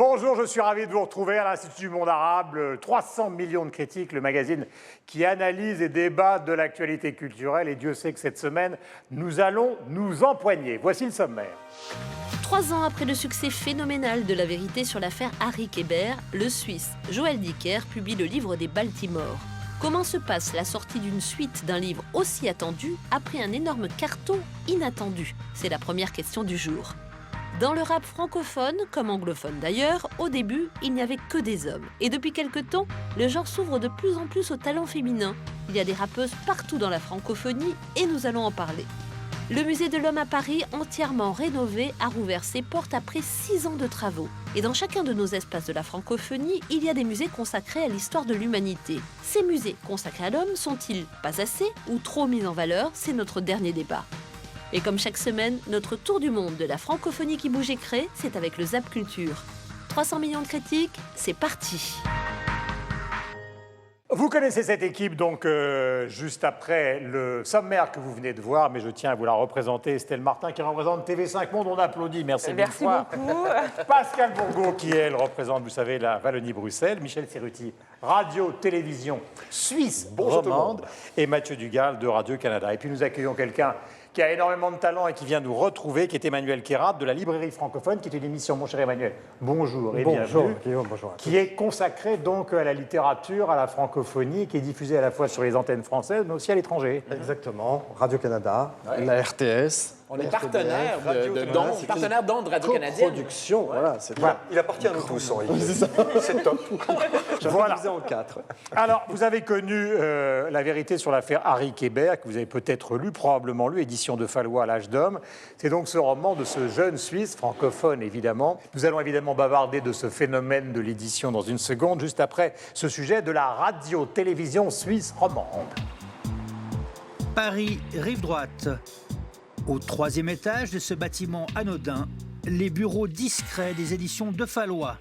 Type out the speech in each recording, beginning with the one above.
Bonjour, je suis ravi de vous retrouver à l'Institut du Monde Arabe, 300 millions de critiques, le magazine qui analyse et débat de l'actualité culturelle. Et Dieu sait que cette semaine, nous allons nous empoigner. Voici le sommaire. 3 ans après le succès phénoménal de la vérité sur l'affaire Harry Kéber, le Suisse Joël Dicker publie le livre des Baltimore. Comment se passe la sortie d'une suite d'un livre aussi attendu après un énorme carton inattendu? C'est la première question du jour. Dans le rap francophone, comme anglophone d'ailleurs, au début, il n'y avait que des hommes. Et depuis quelque temps, le genre s'ouvre de plus en plus au talent féminin. Il y a des rappeuses partout dans la francophonie et nous allons en parler. Le musée de l'Homme à Paris, entièrement rénové, a rouvert ses portes après 6 ans de travaux. Et dans chacun de nos espaces de la francophonie, il y a des musées consacrés à l'histoire de l'humanité. Ces musées consacrés à l'homme sont-ils pas assez ou trop mis en valeur? C'est notre dernier débat. Et comme chaque semaine, notre tour du monde de la francophonie qui bouge et crée, c'est avec le Zap Culture. 300 millions de critiques, c'est parti. Vous connaissez cette équipe donc juste après le sommaire que vous venez de voir, mais je tiens à vous la représenter. Estelle Martin qui représente TV5 Monde, on applaudit, merci beaucoup. Pascal Bourgault qui, elle, représente, vous savez, la Wallonie-Bruxelles. Michel Serruti, radio-télévision suisse romande. Et Mathieu Dugal de Radio-Canada. Et puis nous accueillons quelqu'un qui a énormément de talent et qui vient nous retrouver, qui est Emmanuel Kérat de la Librairie francophone, qui est une émission, mon cher Emmanuel, bonjour et bienvenue, bonjour qui est consacrée donc à la littérature, à la francophonie, qui est diffusée à la fois sur les antennes françaises, mais aussi à l'étranger. Exactement, Radio-Canada, la RTS. On est partenaire d'ondes radio-canadiennes. Production, voilà, c'est voilà. Il appartient à nous tous, Henri. C'est top. Voilà. Divisé en 4. Alors, vous avez connu la vérité sur l'affaire Harry Kéber, que vous avez peut-être lu, probablement lu, édition de Fallois à l'âge d'homme. C'est donc ce roman de ce jeune Suisse, francophone évidemment. Nous allons évidemment bavarder de ce phénomène de l'édition dans une seconde, juste après ce sujet de la radio-télévision suisse romande. Paris, rive droite. Au 3e étage de ce bâtiment anodin, les bureaux discrets des éditions de Fallois.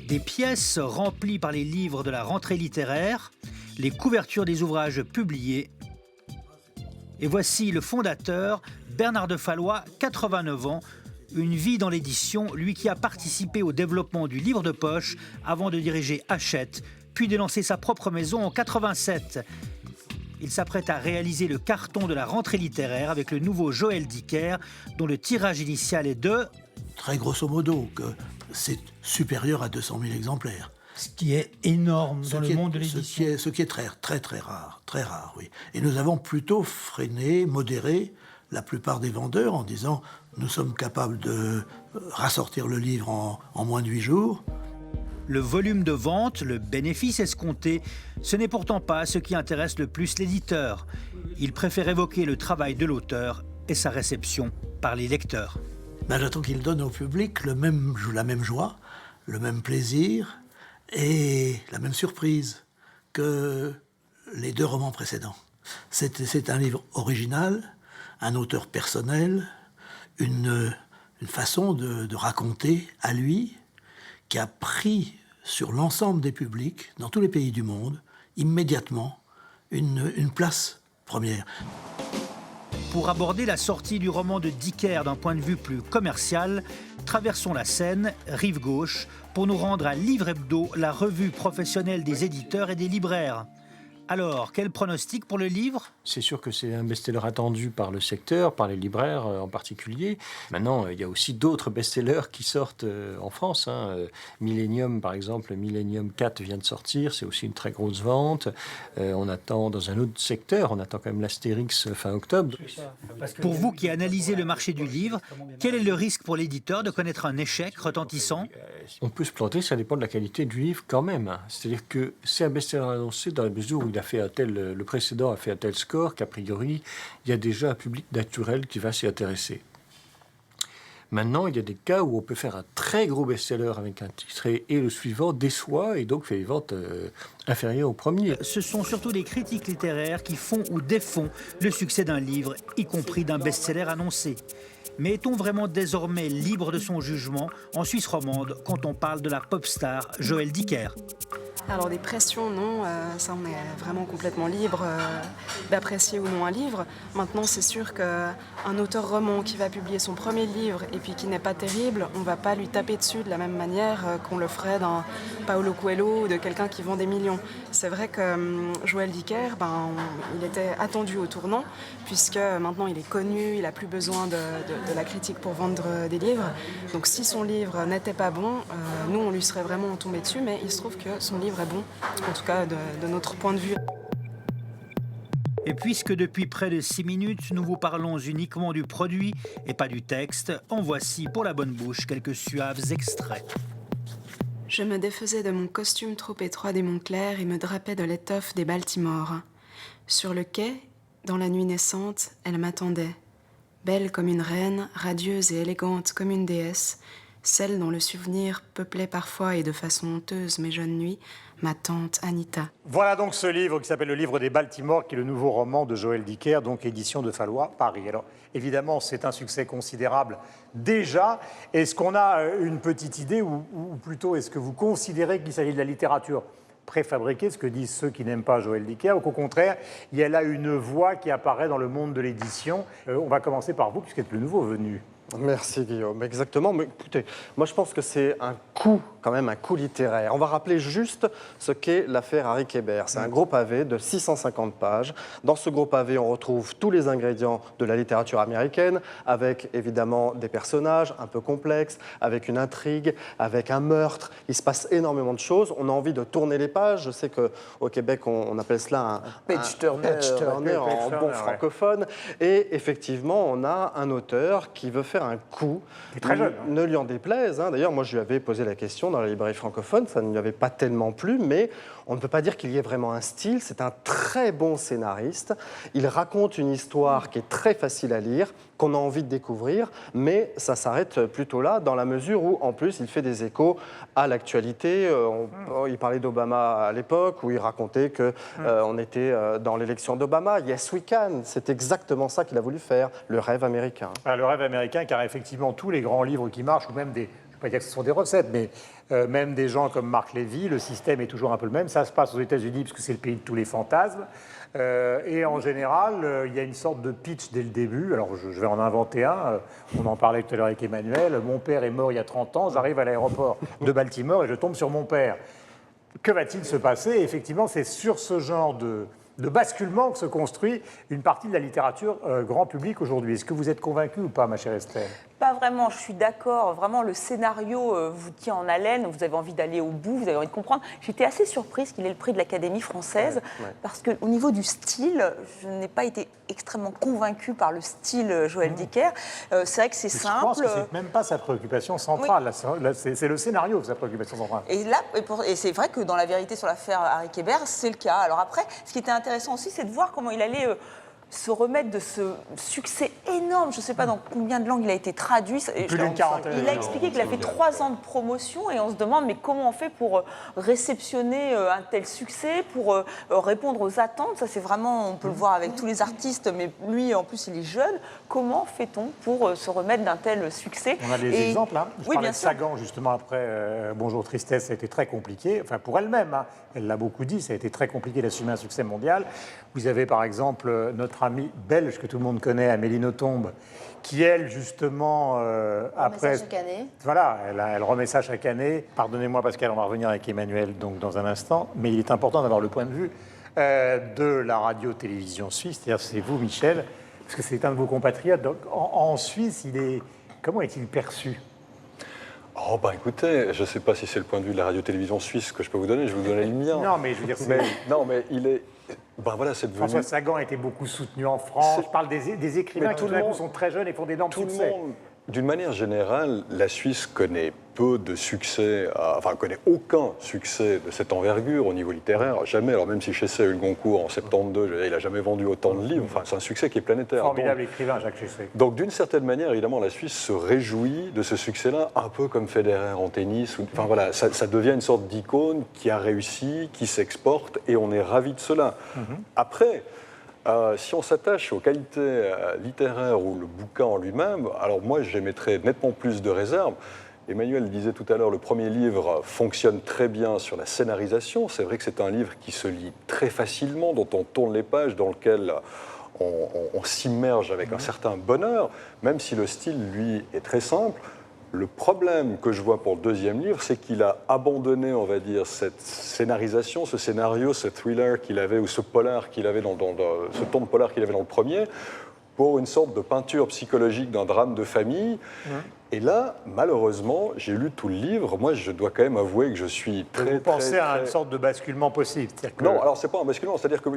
Des pièces remplies par les livres de la rentrée littéraire, les couvertures des ouvrages publiés. Et voici le fondateur, Bernard de Fallois, 89 ans, une vie dans l'édition, lui qui a participé au développement du livre de poche avant de diriger Hachette, puis de lancer sa propre maison en 87. Il s'apprête à réaliser le carton de la rentrée littéraire avec le nouveau Joël Dicker, dont le tirage initial est de... Très grosso modo, que c'est supérieur à 200 000 exemplaires. Ce qui est énorme dans le monde de l'édition. Ce qui est très rare, oui. Et nous avons plutôt freiné, modéré la plupart des vendeurs en disant « nous sommes capables de rassortir le livre en moins de 8 jours ». Le volume de vente, le bénéfice escompté, ce n'est pourtant pas ce qui intéresse le plus l'éditeur. Il préfère évoquer le travail de l'auteur et sa réception par les lecteurs. J'attends qu'il donne au public la même joie, le même plaisir et la même surprise que les 2 romans précédents. C'est un livre original, un auteur personnel, une façon de raconter à lui, qui a pris sur l'ensemble des publics, dans tous les pays du monde, immédiatement, une place première. Pour aborder la sortie du roman de Dicker d'un point de vue plus commercial, traversons la Seine, rive gauche, pour nous rendre à Livre Hebdo, la revue professionnelle des éditeurs et des libraires. Alors, quel pronostic pour le livre? C'est sûr que c'est un best-seller attendu par le secteur, par les libraires en particulier. Maintenant, il y a aussi d'autres best-sellers qui sortent en France. Millennium, par exemple, Millennium 4 vient de sortir. C'est aussi une très grosse vente. On attend, dans un autre secteur, on attend quand même l'Astérix fin octobre. Pour vous qui analysez le marché du livre, quel est le risque pour l'éditeur de connaître un échec retentissant? On peut se planter, ça dépend de la qualité du livre quand même. C'est-à-dire que c'est un best-seller annoncé dans la mesure où le précédent a fait un tel score qu'a priori, il y a déjà un public naturel qui va s'y intéresser. Maintenant, il y a des cas où on peut faire un très gros best-seller avec un titre et le suivant déçoit et donc fait des ventes inférieures au premier. Ce sont surtout les critiques littéraires qui font ou défont le succès d'un livre, y compris d'un best-seller annoncé. Mais est-on vraiment désormais libre de son jugement en Suisse romande quand on parle de la pop star Joël Dicker? Alors des pressions, non, ça on est vraiment complètement libre d'apprécier ou non un livre. Maintenant c'est sûr qu'un auteur roman qui va publier son premier livre et puis qui n'est pas terrible, on va pas lui taper dessus de la même manière qu'on le ferait d'un Paulo Coelho ou de quelqu'un qui vend des millions. C'est vrai que Joël Dicker, il était attendu au tournant puisque maintenant il est connu, il n'a plus besoin de la critique pour vendre des livres. Donc si son livre n'était pas bon, nous on lui serait vraiment tombé dessus, mais il se trouve que son livre est bon, en tout cas de notre point de vue. Et puisque depuis près de 6 minutes, nous vous parlons uniquement du produit et pas du texte, en voici pour la bonne bouche quelques suaves extraits. Je me défaisais de mon costume trop étroit des Montclair et me drapais de l'étoffe des Baltimore. Sur le quai, dans la nuit naissante, elle m'attendait. Belle comme une reine, radieuse et élégante comme une déesse, celle dont le souvenir peuplait parfois et de façon honteuse mes jeunes nuits, ma tante Anita. Voilà donc ce livre qui s'appelle Le Livre des Baltimore, qui est le nouveau roman de Joël Dicker, donc édition de Fallois, Paris. Alors évidemment, c'est un succès considérable déjà. Est-ce qu'on a une petite idée, ou plutôt est-ce que vous considérez qu'il s'agit de la littérature préfabriquée, ce que disent ceux qui n'aiment pas Joël Dicker, ou qu'au contraire, il y a là une voix qui apparaît dans le monde de l'édition? On va commencer par vous, puisque vous êtes le nouveau venu. Merci Guillaume, exactement. Mais écoutez, moi je pense que c'est un coup, quand même un coup littéraire. On va rappeler juste ce qu'est l'affaire Harry Kéber. C'est un gros pavé de 650 pages. Dans ce gros pavé, on retrouve tous les ingrédients de la littérature américaine, avec évidemment des personnages un peu complexes, avec une intrigue, avec un meurtre. Il se passe énormément de choses. On a envie de tourner les pages. Je sais qu'au Québec, on appelle cela un page-turner en bon francophone. Et effectivement, on a un auteur qui veut faire un coup, très jeune, ne lui en déplaise. D'ailleurs, moi, je lui avais posé la question dans la librairie francophone, ça ne lui avait pas tellement plu, mais on ne peut pas dire qu'il y ait vraiment un style. C'est un très bon scénariste. Il raconte une histoire qui est très facile à lire, qu'on a envie de découvrir, mais ça s'arrête plutôt là, dans la mesure où, en plus, il fait des échos à l'actualité. Il parlait d'Obama à l'époque, où il racontait qu'on était dans l'élection d'Obama. Yes, we can. C'est exactement ça qu'il a voulu faire, le rêve américain. Le rêve américain, car effectivement, tous les grands livres qui marchent, ou même des... Je ne vais pas dire que ce sont des recettes, mais même des gens comme Marc Lévy, le système est toujours un peu le même. Ça se passe aux États-Unis, parce que c'est le pays de tous les fantasmes. Et en général, il y a une sorte de pitch dès le début. Alors, je vais en inventer un. On en parlait tout à l'heure avec Emmanuel. Mon père est mort il y a 30 ans. J'arrive à l'aéroport de Baltimore et je tombe sur mon père. Que va-t-il se passer? Et effectivement, c'est sur ce genre de basculement que se construit une partie de la littérature grand public aujourd'hui. Est-ce que vous êtes convaincu ou pas, ma chère Estelle? Pas vraiment, je suis d'accord. Vraiment, le scénario vous tient en haleine, vous avez envie d'aller au bout, vous avez envie de comprendre. J'étais assez surprise qu'il ait le prix de l'Académie française, parce qu'au niveau du style, je n'ai pas été extrêmement convaincue par le style Joël Dicker. C'est vrai que c'est simple. Je pense que c'est même pas sa préoccupation centrale. Oui. C'est le scénario de sa préoccupation centrale. Et c'est vrai que dans La vérité sur l'affaire Harry Kéber, c'est le cas. Alors après, ce qui était intéressant aussi, c'est de voir comment il allait... se remettre de ce succès énorme. Je ne sais pas dans combien de langues il a été traduit. Plus d'une quarantaine. Il a expliqué qu'il a fait 3 ans de promotion et on se demande mais comment on fait pour réceptionner un tel succès, pour répondre aux attentes. Ça, c'est vraiment, on peut le voir avec tous les artistes, mais lui, en plus, il est jeune. Comment fait-on pour se remettre d'un tel succès? On a des exemples. Je parlais de Sagan, justement, après Bonjour Tristesse, ça a été très compliqué. Enfin, pour elle-même, elle l'a beaucoup dit, ça a été très compliqué d'assumer un succès mondial. Vous avez, par exemple, notre amie belge que tout le monde connaît, Amélie Nothomb, qui, elle, justement, après... chaque année. Voilà, elle remet ça chaque année. Pardonnez-moi, Pascal, on va revenir avec Emmanuel donc, dans un instant, mais il est important d'avoir le point de vue de la radio-télévision suisse, c'est-à-dire c'est vous, Michel, parce que c'est un de vos compatriotes. Donc, en Suisse, comment est-il perçu? Oh, écoutez, je ne sais pas si c'est le point de vue de la radio-télévision suisse que je peux vous donner, je vais vous donner le mien. Non, mais je veux dire, mais il est... c'est devenu... François Sagan a été beaucoup soutenu en France. Je parle des écrivains qui, tout d'un coup, sont très jeunes et font d'énormes succès. D'une manière générale, la Suisse connaît peu de succès, connaît aucun succès de cette envergure au niveau littéraire. Jamais, alors même si Chessé a eu le Goncourt en 72, il n'a jamais vendu autant de livres. Enfin, c'est un succès qui est planétaire. Formidable écrivain, Jacques Chessé. Donc, d'une certaine manière, évidemment, la Suisse se réjouit de ce succès-là, un peu comme Federer en tennis. Enfin, voilà, ça devient une sorte d'icône qui a réussi, qui s'exporte, et on est ravis de cela. Après... si on s'attache aux qualités littéraires ou le bouquin en lui-même, alors moi j'émettrais nettement plus de réserves. Emmanuel disait tout à l'heure, le premier livre fonctionne très bien sur la scénarisation. C'est vrai que c'est un livre qui se lit très facilement, dont on tourne les pages, dans lequel on s'immerge avec un certain bonheur, même si le style, lui, est très simple. Le problème que je vois pour le deuxième livre, c'est qu'il a abandonné, on va dire, cette scénarisation, ce scénario, ce thriller qu'il avait, ou ce polar qu'il avait ce ton de polar qu'il avait dans le premier, pour une sorte de peinture psychologique d'un drame de famille. Et là, malheureusement, j'ai lu tout le livre. Moi, je dois quand même avouer que je suis très... Vous pensez à une sorte de basculement possible que... Non, alors c'est pas un basculement. C'est-à-dire que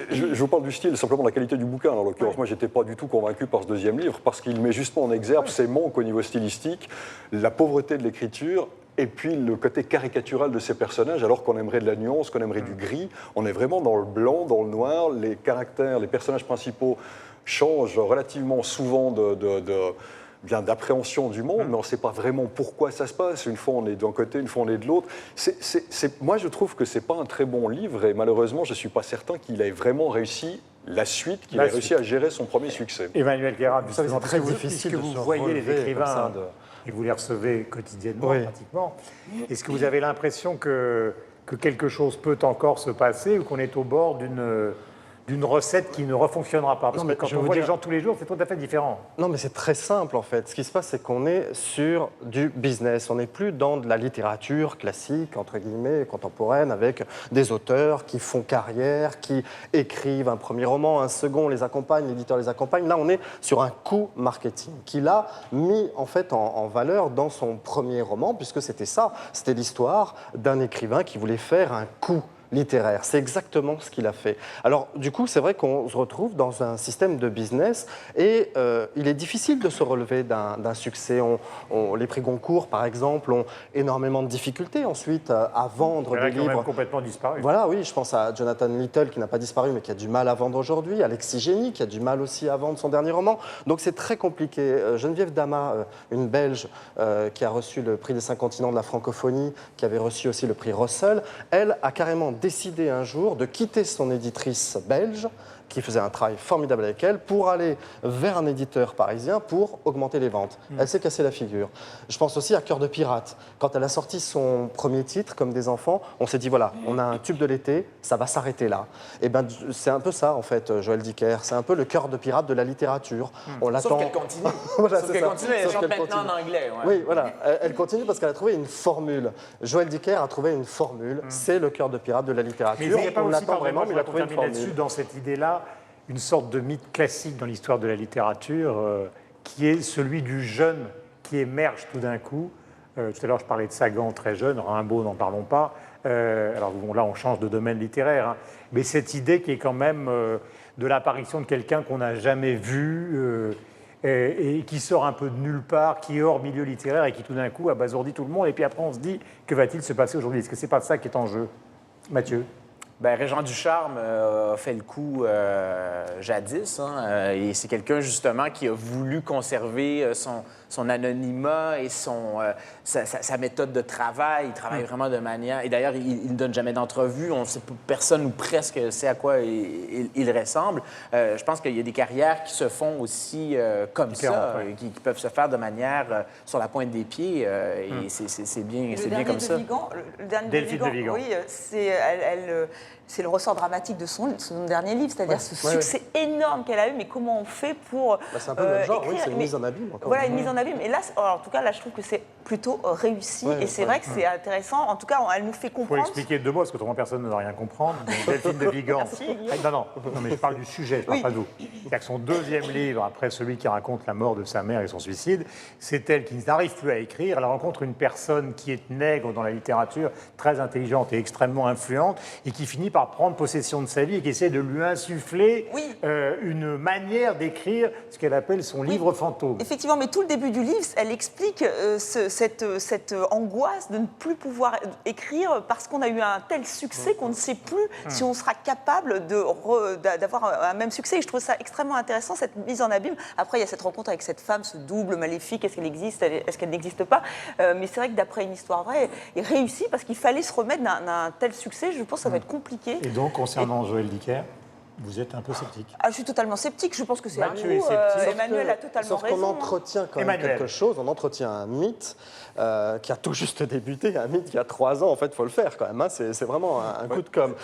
je vous parle du style, simplement de la qualité du bouquin. En l'occurrence, moi, j'étais pas du tout convaincu par ce deuxième livre, parce qu'il met justement en exergue ses manques au niveau stylistique, la pauvreté de l'écriture, et puis le côté caricatural de ces personnages, alors qu'on aimerait de la nuance, qu'on aimerait du gris. On est vraiment dans le blanc, dans le noir. Les caractères, les personnages principaux changent relativement souvent d'appréhension du monde, mais on ne sait pas vraiment pourquoi ça se passe. Une fois on est d'un côté, une fois on est de l'autre. Moi, je trouve que ce n'est pas un très bon livre, et malheureusement, je ne suis pas certain qu'il ait vraiment réussi la suite, qu'il ait réussi à gérer son premier succès. Emmanuel Guérard, c'est très difficile puisque vous voyez les écrivains et vous les recevez quotidiennement pratiquement, est-ce que vous avez l'impression que quelque chose peut encore se passer ou qu'on est au bord d'une recette qui ne refonctionnera pas? Parce que quand on voit les gens tous les jours, c'est tout à fait différent. Non, mais c'est très simple en fait. Ce qui se passe, c'est qu'on est sur du business. On n'est plus dans de la littérature classique, entre guillemets, contemporaine, avec des auteurs qui font carrière, qui écrivent un premier roman, un second, les accompagne, l'éditeur les accompagne. Là, on est sur un coup marketing qu'il a mis en fait en valeur dans son premier roman, puisque c'était ça, c'était l'histoire d'un écrivain qui voulait faire un coup littéraire. C'est exactement ce qu'il a fait. Alors, du coup, c'est vrai qu'on se retrouve dans un système de business et il est difficile de se relever d'un succès. Les prix Goncourt, par exemple, ont énormément de difficultés ensuite à vendre des livres. Qui ont même complètement disparu. Voilà, oui, je pense à Jonathan Little qui n'a pas disparu mais qui a du mal à vendre aujourd'hui, Alexis Génie qui a du mal aussi à vendre son dernier roman. Donc c'est très compliqué. Geneviève Dama, une Belge qui a reçu le prix des 5 continents de la francophonie, qui avait reçu aussi le prix Russell, elle a carrément décidé un jour de quitter son éditrice belge, qui faisait un travail formidable avec elle, pour aller vers un éditeur parisien pour augmenter les ventes. Elle s'est cassée la figure. Je pense aussi à Cœur de pirate. Quand elle a sorti son premier titre, Comme des enfants, on s'est dit, voilà, on a un tube de l'été, ça va s'arrêter là. Et ben, c'est un peu ça, en fait, Joël Dicker. C'est un peu le cœur de pirate de la littérature. On l'attend. Sauf qu'elle continue. Voilà, Sauf qu'elle continue, elle chante maintenant en anglais. Ouais. Oui, voilà. Elle continue parce qu'elle a trouvé une formule. Joël Dicker a trouvé une formule. C'est le cœur de pirate de la littérature. Mais il n'y a pas on aussi, l'attend vraiment, mais il a trouvé une formule. Dans cette idée-là, une sorte de mythe classique dans l'histoire de la littérature, qui est celui du jeune qui émerge tout d'un coup. Tout à l'heure, je parlais de Sagan très jeune, Rimbaud, n'en parlons pas. Alors bon, là, on change de domaine littéraire, hein. Mais cette idée qui est quand même de l'apparition de quelqu'un qu'on n'a jamais vu et qui sort un peu de nulle part, qui est hors milieu littéraire et qui tout d'un coup abasourdit tout le monde. Et puis après, on se dit, que va-t-il se passer aujourd'hui? Est-ce que ce n'est pas ça qui est en jeu? Mathieu? Ben, Régent Ducharme a fait le coup jadis, hein, et c'est quelqu'un justement qui a voulu conserver son anonymat et sa méthode de travail. Il travaille vraiment de manière... Et d'ailleurs, il ne donne jamais d'entrevue. On sait, personne ou presque sait à quoi il ressemble. Je pense qu'il y a des carrières qui se font aussi comme ça, qui peuvent se faire de manière sur la pointe des pieds. Et c'est bien comme ça. Le dernier de Vigan, oui, c'est le ressort dramatique de son dernier livre, c'est-à-dire ce succès énorme qu'elle a eu, mais comment on fait pour c'est un peu le genre, écrire, oui, c'est une mise en abîme. Voilà, une mise en abîme. Et là, en tout cas, là, je trouve que c'est plutôt réussi, et c'est vrai que c'est intéressant. En tout cas, elle nous fait comprendre... Il faut expliquer deux mots, parce que autrement personne ne va rien comprendre. Delphine de Vigan. Non, mais je parle du sujet, je ne parle pas de vous. C'est-à-dire que son deuxième livre, après celui qui raconte la mort de sa mère et son suicide, c'est elle qui n'arrive plus à écrire. Elle rencontre une personne qui est nègre dans la littérature, très intelligente et extrêmement influente, et qui finit par prendre possession de sa vie et qui essaie de lui insuffler une manière d'écrire ce qu'elle appelle son livre fantôme. Effectivement, mais tout le début du livre, elle explique cette angoisse de ne plus pouvoir écrire parce qu'on a eu un tel succès qu'on ne sait plus si on sera capable d'avoir un même succès. Et je trouve ça extrêmement intéressant, cette mise en abîme. Après, il y a cette rencontre avec cette femme, ce double maléfique. Est-ce qu'elle existe? Est-ce qu'elle n'existe pas? Mais c'est vrai que d'après une histoire vraie, il réussit parce qu'il fallait se remettre d'un tel succès. Je pense que ça va être compliqué. Et donc, concernant Joël Dicker, Vous êtes un peu sceptique. Ah, je suis totalement sceptique. Je pense que c'est Bah, un tu es coup. sceptique. Emmanuel a totalement Sauf raison. qu'on entretient quand même Emmanuel. quelque chose, on entretient un mythe qui a tout juste débuté, un mythe qui a 3 ans, en fait, il faut le faire quand même, hein, c'est vraiment un coup de com'.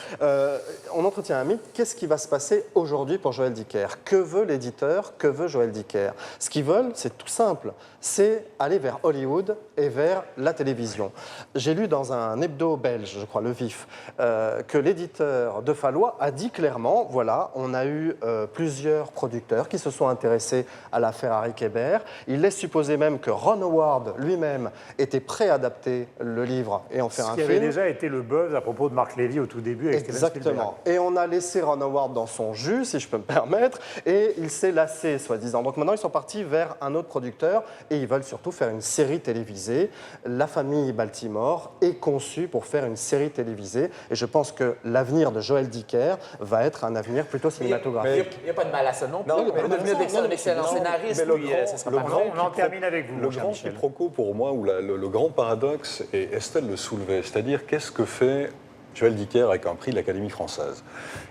On entretient un mythe, qu'est-ce qui va se passer aujourd'hui pour Joël Dicker? Que veut l'éditeur? Que veut Joël Dicker? Ce qu'ils veulent, c'est tout simple, c'est aller vers Hollywood et vers la télévision. J'ai lu dans un hebdo belge, je crois, Le Vif, que l'éditeur de Fallois a dit clairement, voilà, on a eu plusieurs producteurs qui se sont intéressés à l'affaire Harry Kéber. Il laisse supposer même que Ron Howard lui-même était prêt à adapter le livre et en faire un Ce qui film. avait déjà été le buzz à propos de Marc Lévy au tout début avec Steven Spielberg. Exactement. Et on a laissé Ron Howard dans son jus, si je peux me permettre, et il s'est lassé, soi-disant. Donc maintenant, ils sont partis vers un autre producteur et ils veulent surtout faire une série télévisée. La famille Baltimore est conçue pour faire une série télévisée et je pense que l'avenir de Joël Dicker va être un avenir plutôt cinématographique. Il n'y a pas de mal à ça non plus. Non, Il peut devenir un excellent scénariste. mais Puis, ça sera le parfait. grand On en termine avec vous, Le mon cher grand Michel. quiproquo pour moi, ou le grand paradoxe, et Estelle le soulevait, c'est-à-dire qu'est-ce que fait Joël Dicker avec un prix de l'Académie française?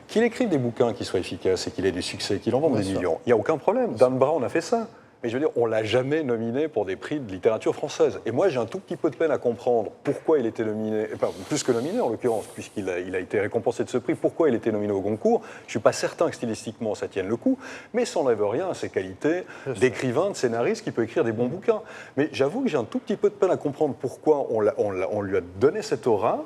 Qu'il écrive des bouquins qui soient efficaces et qu'il ait du succès, qu'il en vende des millions, il n'y a aucun problème. Dan Brown a fait ça. Mais je veux dire, on ne l'a jamais nominé pour des prix de littérature française. Et moi, j'ai un tout petit peu de peine à comprendre pourquoi il était nominé, enfin, plus que nominé en l'occurrence, puisqu'il a été récompensé de ce prix, pourquoi il était nominé au Goncourt. Je ne suis pas certain que stylistiquement ça tienne le coup, mais ça n'enlève rien à ses qualités d'écrivain, de scénariste qui peut écrire des bons bouquins. Mais j'avoue que j'ai un tout petit peu de peine à comprendre pourquoi on lui a donné cette aura,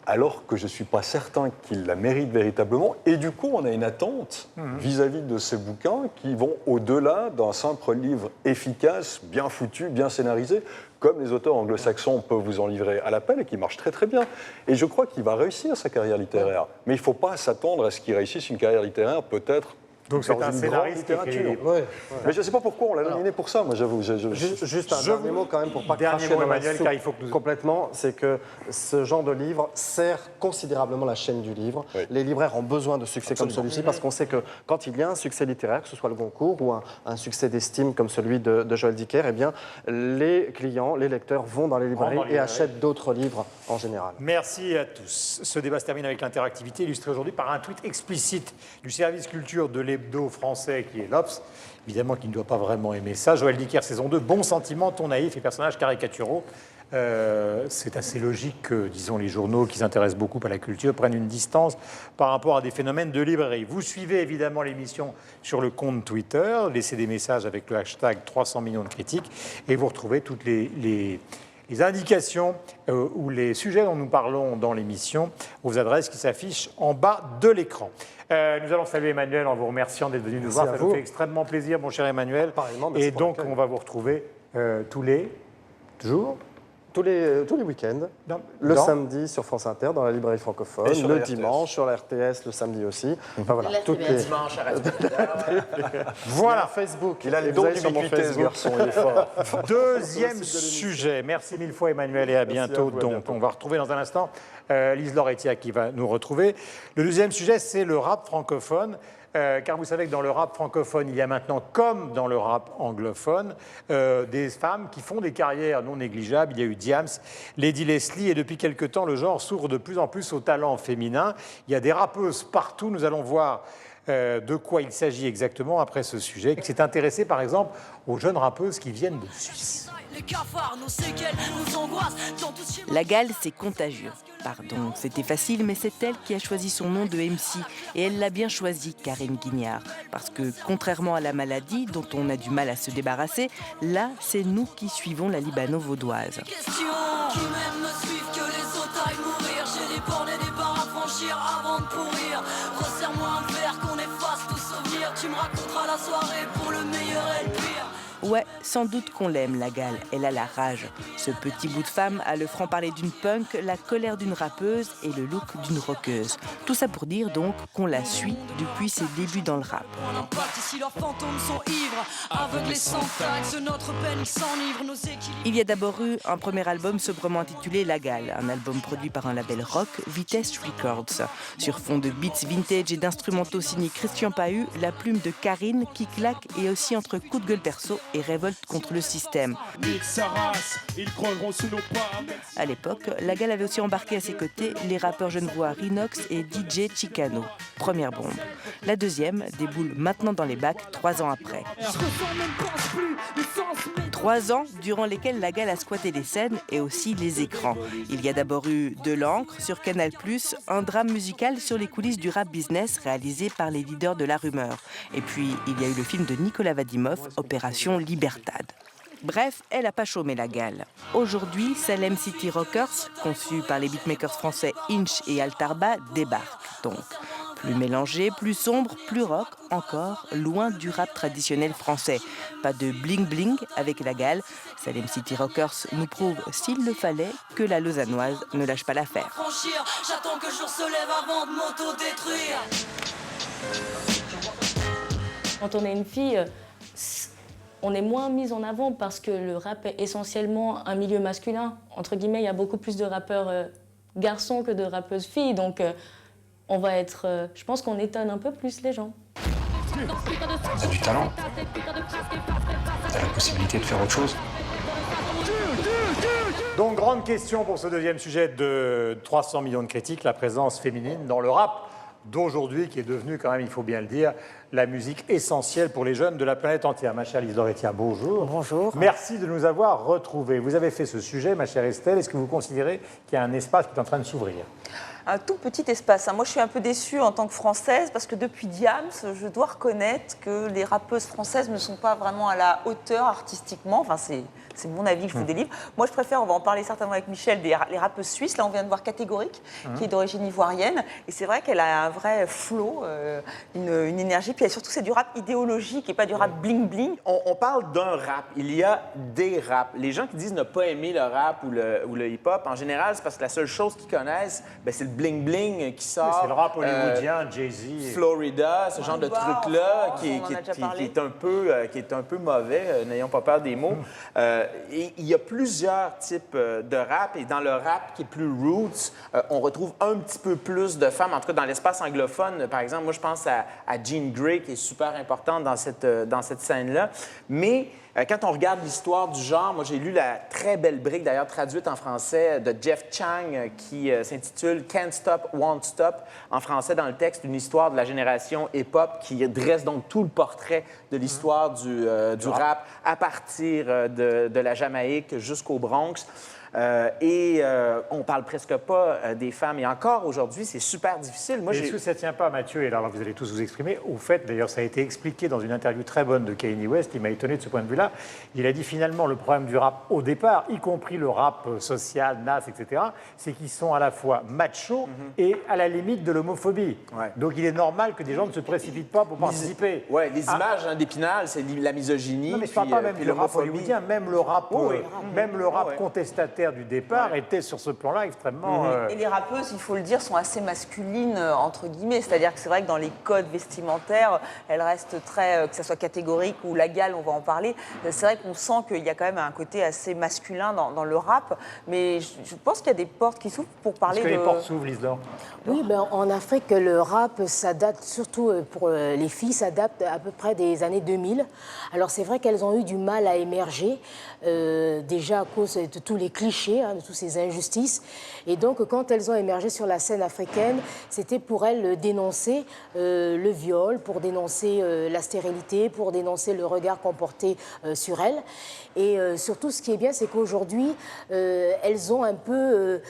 alors que je ne suis pas certain qu'il la mérite véritablement. Et du coup, on a une attente vis-à-vis de ces bouquins qui vont au-delà d'un simple livre efficace, bien foutu, bien scénarisé, comme les auteurs anglo-saxons peuvent vous en livrer à l'appel et qui marche très très bien. Et je crois qu'il va réussir sa carrière littéraire. Mais il ne faut pas s'attendre à ce qu'il réussisse une carrière littéraire peut-être. Donc c'est dans un une scénariste grande qui littérature. Ouais. Mais je ne sais pas pourquoi on l'a nominé pour ça, moi j'avoue. Juste un dernier mot quand même pour pas Dernier cracher mot, dans la Emmanuel, soupe car il faut que nous- complètement, c'est que ce genre de livre sert considérablement la chaîne du livre. Oui. Les libraires ont besoin de succès Absolument. comme celui-ci parce qu'on sait que quand il y a un succès littéraire, que ce soit le Goncourt ou un succès d'estime comme celui de Joël Dicker, eh bien les clients, les lecteurs vont dans les librairies dans les et librairies. achètent d'autres livres en général. Merci à tous. Ce débat se termine avec l'interactivité illustrée aujourd'hui par un tweet explicite du service culture de l'hebdo français qui est l'Obs. Évidemment qu'il ne doit pas vraiment aimer ça. Joël Dicker, saison 2, bon sentiment, ton naïf et personnages caricaturaux. C'est assez logique que, disons, les journaux qui s'intéressent beaucoup à la culture prennent une distance par rapport à des phénomènes de librairie. Vous suivez évidemment l'émission sur le compte Twitter, laissez des messages avec le hashtag 300 millions de critiques et vous retrouvez toutes les indications ou les sujets dont nous parlons dans l'émission aux adresses qui s'affichent en bas de l'écran. Nous allons saluer Emmanuel en vous remerciant d'être venu nous Merci voir. à Ça vous. nous fait extrêmement plaisir, mon cher Emmanuel. Pareillement, merci Et pour donc, l'accueil. on va vous retrouver tous les jours. Tous les week-ends, le samedi sur France Inter dans la librairie francophone, Et sur le la RTS. dimanche sur la RTS le samedi aussi. Enfin voilà, toutes les... Dimanche à Radio-Canada. Voilà. Facebook. Il a les Vous dons allez sur mon d'ubiquité, ce Facebook. garçon, il est fort. Deuxième Sur le site de l'émission. sujet. Merci mille fois, Emmanuel, et à bientôt. à vous, à Donc, bientôt. on va retrouver dans un instant Lise Lauretiak qui va nous retrouver. Le deuxième sujet, c'est le rap francophone. Car vous savez que dans le rap francophone, il y a maintenant, comme dans le rap anglophone, des femmes qui font des carrières non négligeables. Il y a eu Diams, Lady Leslie, et depuis quelque temps, le genre s'ouvre de plus en plus au talent féminin. Il y a des rappeuses partout. Nous allons voir de quoi il s'agit exactement après ce sujet, qui s'est intéressé par exemple aux jeunes rappeuses qui viennent de Suisse. La gale, c'est contagieux. Pardon, c'était facile, mais c'est elle qui a choisi son nom de MC. Et elle l'a bien choisi, Karine Guignard. Parce que, contrairement à la maladie, dont on a du mal à se débarrasser, là, c'est nous qui suivons la libano-vaudoise. Ouais, sans doute qu'on l'aime, la gale. Elle a la rage. Ce petit bout de femme a le franc-parler d'une punk, la colère d'une rappeuse et le look d'une rockeuse. Tout ça pour dire donc qu'on la suit depuis ses débuts dans le rap. Il y a d'abord eu un premier album sobrement intitulé La Gale, un album produit par un label rock, Vitesse Records. Sur fond de beats vintage et d'instrumentaux signés Christian Pahu, la plume de Karine qui claque et aussi entre coups de gueule perso et révolte contre le système. À l'époque, La Gale avait aussi embarqué à ses côtés les rappeurs genevois Rinox et DJ Chicano. Première bombe. La deuxième déboule maintenant dans les bacs 3 ans après. 3 ans durant lesquels La Gale a squatté les scènes et aussi les écrans. Il y a d'abord eu De l'encre sur Canal+, un drame musical sur les coulisses du rap business réalisé par les leaders de la rumeur. Et puis, il y a eu le film de Nicolas Vadimov, Opération Libertad. Bref, elle n'a pas chômé La Gale. Aujourd'hui, Salem City Rockers, conçu par les beatmakers français Inch et Altarba, débarque donc. Plus mélangé, plus sombre, plus rock, encore loin du rap traditionnel français. Pas de bling-bling avec La Gale. Salem City Rockers nous prouve, s'il le fallait, que la lausannoise ne lâche pas l'affaire. J'attends que le jour se lève avant de m'auto-détruire. Quand on est une fille, on est moins mise en avant parce que le rap est essentiellement un milieu masculin. Entre guillemets, il y a beaucoup plus de rappeurs garçons que de rappeuses filles. Donc, on va être... je pense qu'on étonne un peu plus les gens. T'as du talent. T'as la possibilité de faire autre chose. Donc, grande question pour ce deuxième sujet de 300 millions de critiques, la présence féminine dans le rap d'aujourd'hui, qui est devenu quand même, il faut bien le dire, la musique essentielle pour les jeunes de la planète entière. Ma chère Lise Lauretière, bonjour. Bonjour. Merci de nous avoir retrouvés. Vous avez fait ce sujet, ma chère Estelle. Est-ce que vous considérez qu'il y a un espace qui est en train de s'ouvrir ? Un tout petit espace. Moi, je suis un peu déçue en tant que Française parce que depuis Diams, je dois reconnaître que les rappeuses françaises ne sont pas vraiment à la hauteur artistiquement. Enfin, c'est mon avis que je vous délivre. Moi, je préfère, on va en parler certainement avec Michel, les rappeuses suisses. Là, on vient de voir Catégorique, qui est d'origine ivoirienne. Et c'est vrai qu'elle a un vrai flow, une énergie. Puis surtout, c'est du rap idéologique et pas du rap bling-bling. On parle d'un rap. Il y a des raps. Les gens qui disent ne pas aimer le rap ou le hip-hop, en général, c'est parce que la seule chose qu'ils connaissent, c'est le bling-bling qui sort. C'est le rap hollywoodien, Jay-Z. Florida, ce genre de truc-là qui est un peu mauvais, n'ayons pas peur des mots. Et il y a plusieurs types de rap. Et dans le rap qui est plus roots, on retrouve un petit peu plus de femmes. En tout cas, dans l'espace anglophone, par exemple, moi, je pense à Jean Grey, qui est super importante dans cette scène-là. Mais quand on regarde l'histoire du genre, moi, j'ai lu la très belle brique, d'ailleurs traduite en français, de Jeff Chang, qui s'intitule « Can't Stop, Won't Stop », en français dans le texte, une histoire de la génération hip-hop qui dresse donc tout le portrait de l'histoire du rap à partir de la Jamaïque jusqu'au Bronx. On parle presque pas des femmes. Et encore aujourd'hui, c'est super difficile. Moi, est-ce que ça ne tient pas, Mathieu, et là vous allez tous vous exprimer, au fait, d'ailleurs ça a été expliqué dans une interview très bonne de Kanye West, il m'a étonné de ce point de vue-là, il a dit finalement le problème du rap au départ, y compris le rap social, Nas, etc., c'est qu'ils sont à la fois machos et à la limite de l'homophobie. Ouais. Donc il est normal que des gens ne se précipitent pas pour participer. Oui, les images d'Épinal, c'est la misogynie. Non, mais je ne parle pas même du rap hollywoodien, même le rap, contestataire du départ était sur ce plan-là extrêmement... Et les rappeuses, il faut le dire, sont assez masculines, entre guillemets. C'est-à-dire que c'est vrai que dans les codes vestimentaires, elles restent très... que ce soit Catégorique ou La Gale, on va en parler. C'est vrai qu'on sent qu'il y a quand même un côté assez masculin dans le rap. Mais je pense qu'il y a des portes qui s'ouvrent pour parler de... Est-ce que les portes s'ouvrent, Lise Laure ? Oui, en Afrique, le rap, ça date, surtout pour les filles, ça date à peu près des années 2000. Alors c'est vrai qu'elles ont eu du mal à émerger, déjà à cause de tous les clichés, de toutes ces injustices. Et donc, quand elles ont émergé sur la scène africaine, c'était pour elles dénoncer le viol, pour dénoncer la stérilité, pour dénoncer le regard qu'on portait sur elles. Et surtout, ce qui est bien, c'est qu'aujourd'hui, elles ont un peu,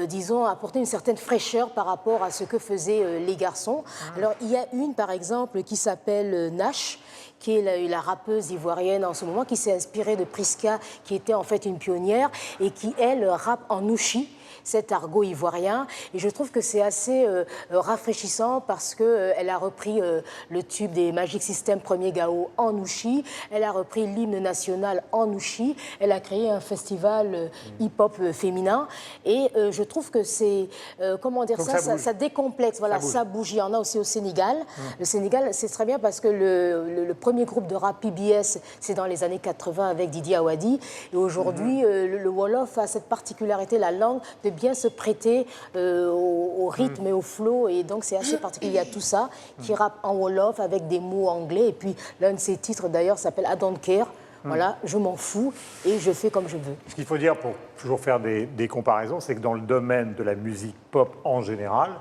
disons, apporté une certaine fraîcheur par rapport à ce que faisaient les garçons. Alors, il y a une, par exemple, qui s'appelle Nash, qui est la rappeuse ivoirienne en ce moment, qui s'est inspirée de Priska, qui était en fait une pionnière, et qui, elle, rappe en nouchi, cet argot ivoirien. Et je trouve que c'est assez rafraîchissant parce qu'elle a repris le tube des Magic System Premier Gao en nouchi, elle a repris l'hymne national en nouchi, elle a créé un festival hip-hop féminin. Et je trouve que c'est, comment dire, ça décomplexe, voilà, ça bouge. Il y en a aussi au Sénégal. Le Sénégal, c'est très bien parce que le premier groupe de rap PBS, c'est dans les années 80 avec Didi Awadi. Et aujourd'hui, le Wolof a cette particularité, la langue, de bien se prêter au rythme et au flow. Et donc, c'est assez particulier. Il y a tout ça qui rappe en Wolof avec des mots anglais. Et puis, l'un de ses titres, d'ailleurs, s'appelle I Don't Care. Voilà, je m'en fous et je fais comme je veux. Ce qu'il faut dire pour toujours faire des comparaisons, c'est que dans le domaine de la musique pop en général,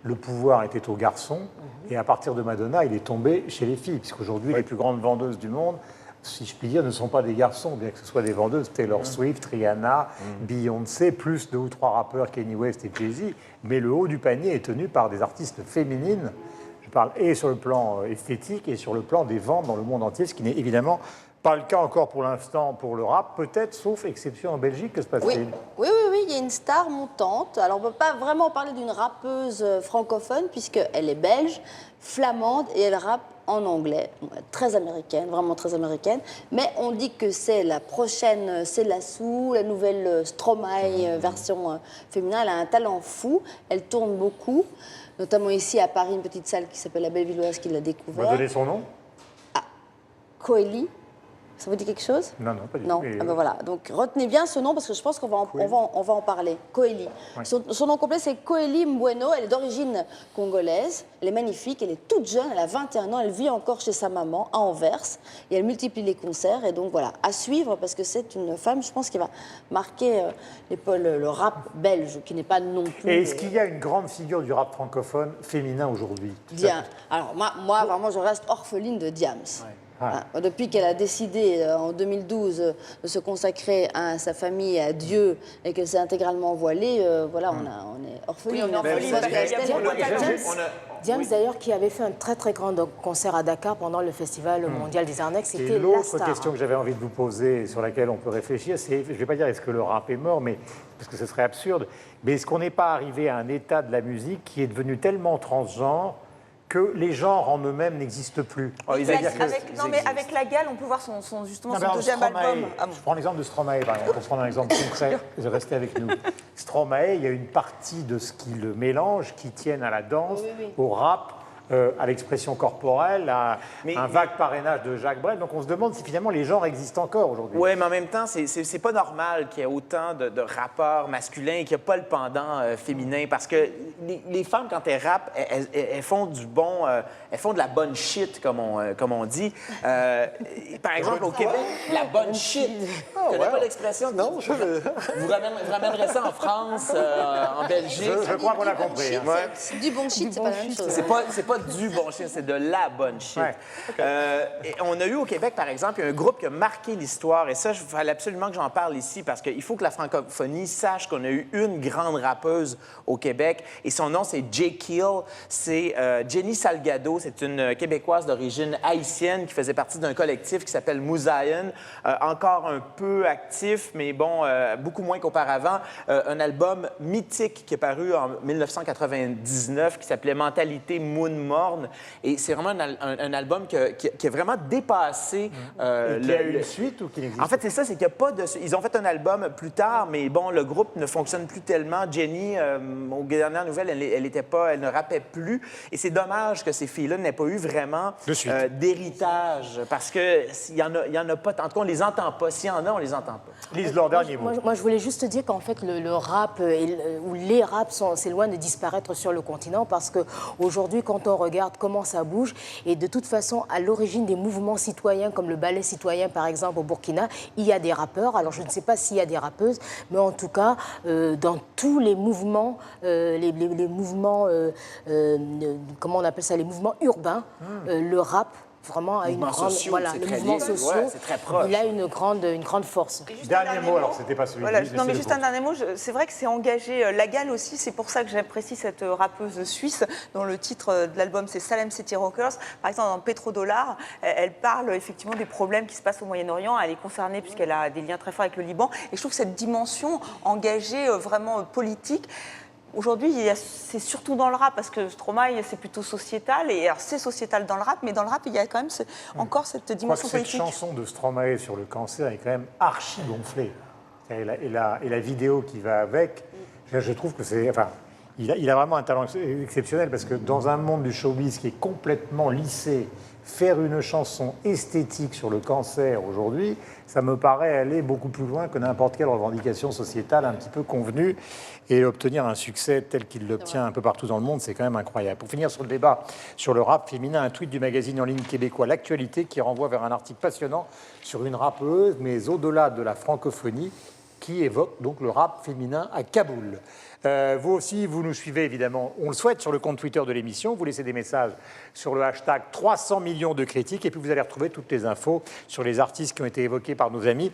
le pouvoir était aux garçons et à partir de Madonna, il est tombé chez les filles, puisqu'aujourd'hui, les plus grandes vendeuses du monde, si je puis dire, ne sont pas des garçons, bien que ce soit des vendeuses, Taylor Swift, Rihanna, Beyoncé, plus 2 ou 3 rappeurs, Kanye West et Jay-Z, mais le haut du panier est tenu par des artistes féminines. Je parle et sur le plan esthétique et sur le plan des ventes dans le monde entier, ce qui n'est évidemment pas le cas encore pour l'instant pour le rap, peut-être, sauf exception en Belgique, que se passe-t-il? Oui, il y a une star montante. Alors, on ne peut pas vraiment parler d'une rappeuse francophone, puisqu'elle est belge, flamande, et elle rappe en anglais. Très américaine, vraiment très américaine. Mais on dit que c'est la prochaine Célassou, la nouvelle Stromae version féminin. Elle a un talent fou, elle tourne beaucoup, notamment ici à Paris, une petite salle qui s'appelle La Bellevilloise qui l'a découvert. On va donner son nom? Coeli. Ça vous dit quelque chose? Non, pas du tout. Non, ah ben voilà. Donc retenez bien ce nom parce que je pense qu'on va, on va en parler. Coeli. Ouais. Son nom complet, c'est Coeli Mboueno. Elle est d'origine congolaise. Elle est magnifique. Elle est toute jeune. Elle a 21 ans. Elle vit encore chez sa maman à Anvers. Et elle multiplie les concerts. Et donc voilà, à suivre parce que c'est une femme, je pense, qui va marquer le rap belge, qui n'est pas non plus. Et est-ce qu'il y a une grande figure du rap francophone féminin aujourd'hui? Diams. Alors moi, vraiment, je reste orpheline de Diams. Ouais. Depuis qu'elle a décidé en 2012 de se consacrer à sa famille, à Dieu, et qu'elle s'est intégralement voilée, voilà, on est orpheline. Oui, on est orpheline. Diams, d'ailleurs, qui avait fait un très très grand concert à Dakar pendant le Festival mondial des Arts Nègres, c'était la l'autre star. question que j'avais envie de vous poser, sur laquelle on peut réfléchir, c'est, je ne vais pas dire est-ce que le rap est mort, mais, parce que ce serait absurde, mais est-ce qu'on n'est pas arrivé à un état de la musique qui est devenu tellement transgenre que les genres en eux-mêmes n'existent plus? Avec La Gale, on peut voir justement son deuxième Stromae, album. Je prends l'exemple de Stromae, par exemple, pour prendre un exemple concret, restez avec nous. Stromae, il y a une partie de ce qu'il mélange qui tiennent à la danse, au rap, à l'expression corporelle, à un vague parrainage de Jacques Brel. Donc on se demande si finalement les genres existent encore aujourd'hui. Oui, mais en même temps, c'est pas normal qu'il y ait autant de rappeurs masculins et qu'il n'y ait pas le pendant féminin. Parce que les femmes, quand elles rappent, elles font du bon... elles font de la bonne shit, comme on dit. Par exemple, au Québec, la bonne shit. Tu connais pas l'expression? Non, je veux. Vous ramènerez ça en France, en Belgique. Je crois qu'on a compris. Hein. Du bon shit, c'est pas la même chose. C'est pas du bon shit, c'est de la bonne shit. Ouais. Et on a eu au Québec, par exemple, un groupe qui a marqué l'histoire, et ça, il fallait absolument que j'en parle ici, parce qu'il faut que la francophonie sache qu'on a eu une grande rappeuse au Québec, et son nom, c'est Jay Keel. C'est Jenny Salgado, c'est une Québécoise d'origine haïtienne qui faisait partie d'un collectif qui s'appelle Moussaïen, encore un peu actif, mais bon, beaucoup moins qu'auparavant. Un album mythique qui est paru en 1999 qui s'appelait Mentalité Moon Morne. Et c'est vraiment un album qui a vraiment dépassé... et qui a eu une suite ou qui n'existe pas? En fait, c'est ça, c'est qu'il n'y a pas de... Ils ont fait un album plus tard, mais bon, le groupe ne fonctionne plus tellement. Jenny, aux dernières nouvelles, elle ne rappait plus. Et c'est dommage que ces filles-là n'aient pas eu vraiment d'héritage, parce qu'il y en a pas... En tout cas, on les entend pas. S'il y en a, on les entend pas. Lise, leur dernier mot. Moi, je voulais juste dire qu'en fait, le rap ou les raps, c'est loin de disparaître sur le continent, parce qu'aujourd'hui, quand on regarde comment ça bouge, et de toute façon, à l'origine des mouvements citoyens, comme le ballet citoyen, par exemple, au Burkina, il y a des rappeurs. Alors, je ne sais pas s'il y a des rappeuses, mais en tout cas, dans tous les mouvements, les mouvements, comment on appelle ça, les mouvements urbains, le rap, vraiment, a une grande... Sociaux, voilà, les mouvements sociaux, c'est très proche. il a une grande force. Dernier mot, alors c'était pas celui voilà, de non, mais juste un dernier mot, c'est vrai que c'est engagé. La Gale aussi, c'est pour ça que j'apprécie cette rappeuse suisse, dont le titre de l'album c'est Salem City Rockers. Par exemple, dans Pétrodollar, elle parle effectivement des problèmes qui se passent au Moyen-Orient. Elle est concernée puisqu'elle a des liens très forts avec le Liban. Et je trouve cette dimension engagée, vraiment politique. Aujourd'hui, c'est surtout dans le rap, parce que Stromae, c'est plutôt sociétal, et alors c'est sociétal dans le rap, mais dans le rap, il y a quand même encore cette dimension politique. Cette chanson de Stromae sur le cancer est quand même archi gonflée. Et la vidéo qui va avec, je trouve que c'est... Enfin, il a vraiment un talent exceptionnel, parce que dans un monde du showbiz qui est complètement lissé, faire une chanson esthétique sur le cancer aujourd'hui, ça me paraît aller beaucoup plus loin que n'importe quelle revendication sociétale un petit peu convenue. Et obtenir un succès tel qu'il l'obtient un peu partout dans le monde, c'est quand même incroyable. Pour finir sur le débat sur le rap féminin, un tweet du magazine en ligne québécois L'Actualité qui renvoie vers un article passionnant sur une rappeuse, mais au-delà de la francophonie, qui évoque donc le rap féminin à Kaboul. Vous aussi, vous nous suivez évidemment, on le souhaite, sur le compte Twitter de l'émission. Vous laissez des messages sur le hashtag 300 millions de critiques et puis vous allez retrouver toutes les infos sur les artistes qui ont été évoqués par nos amis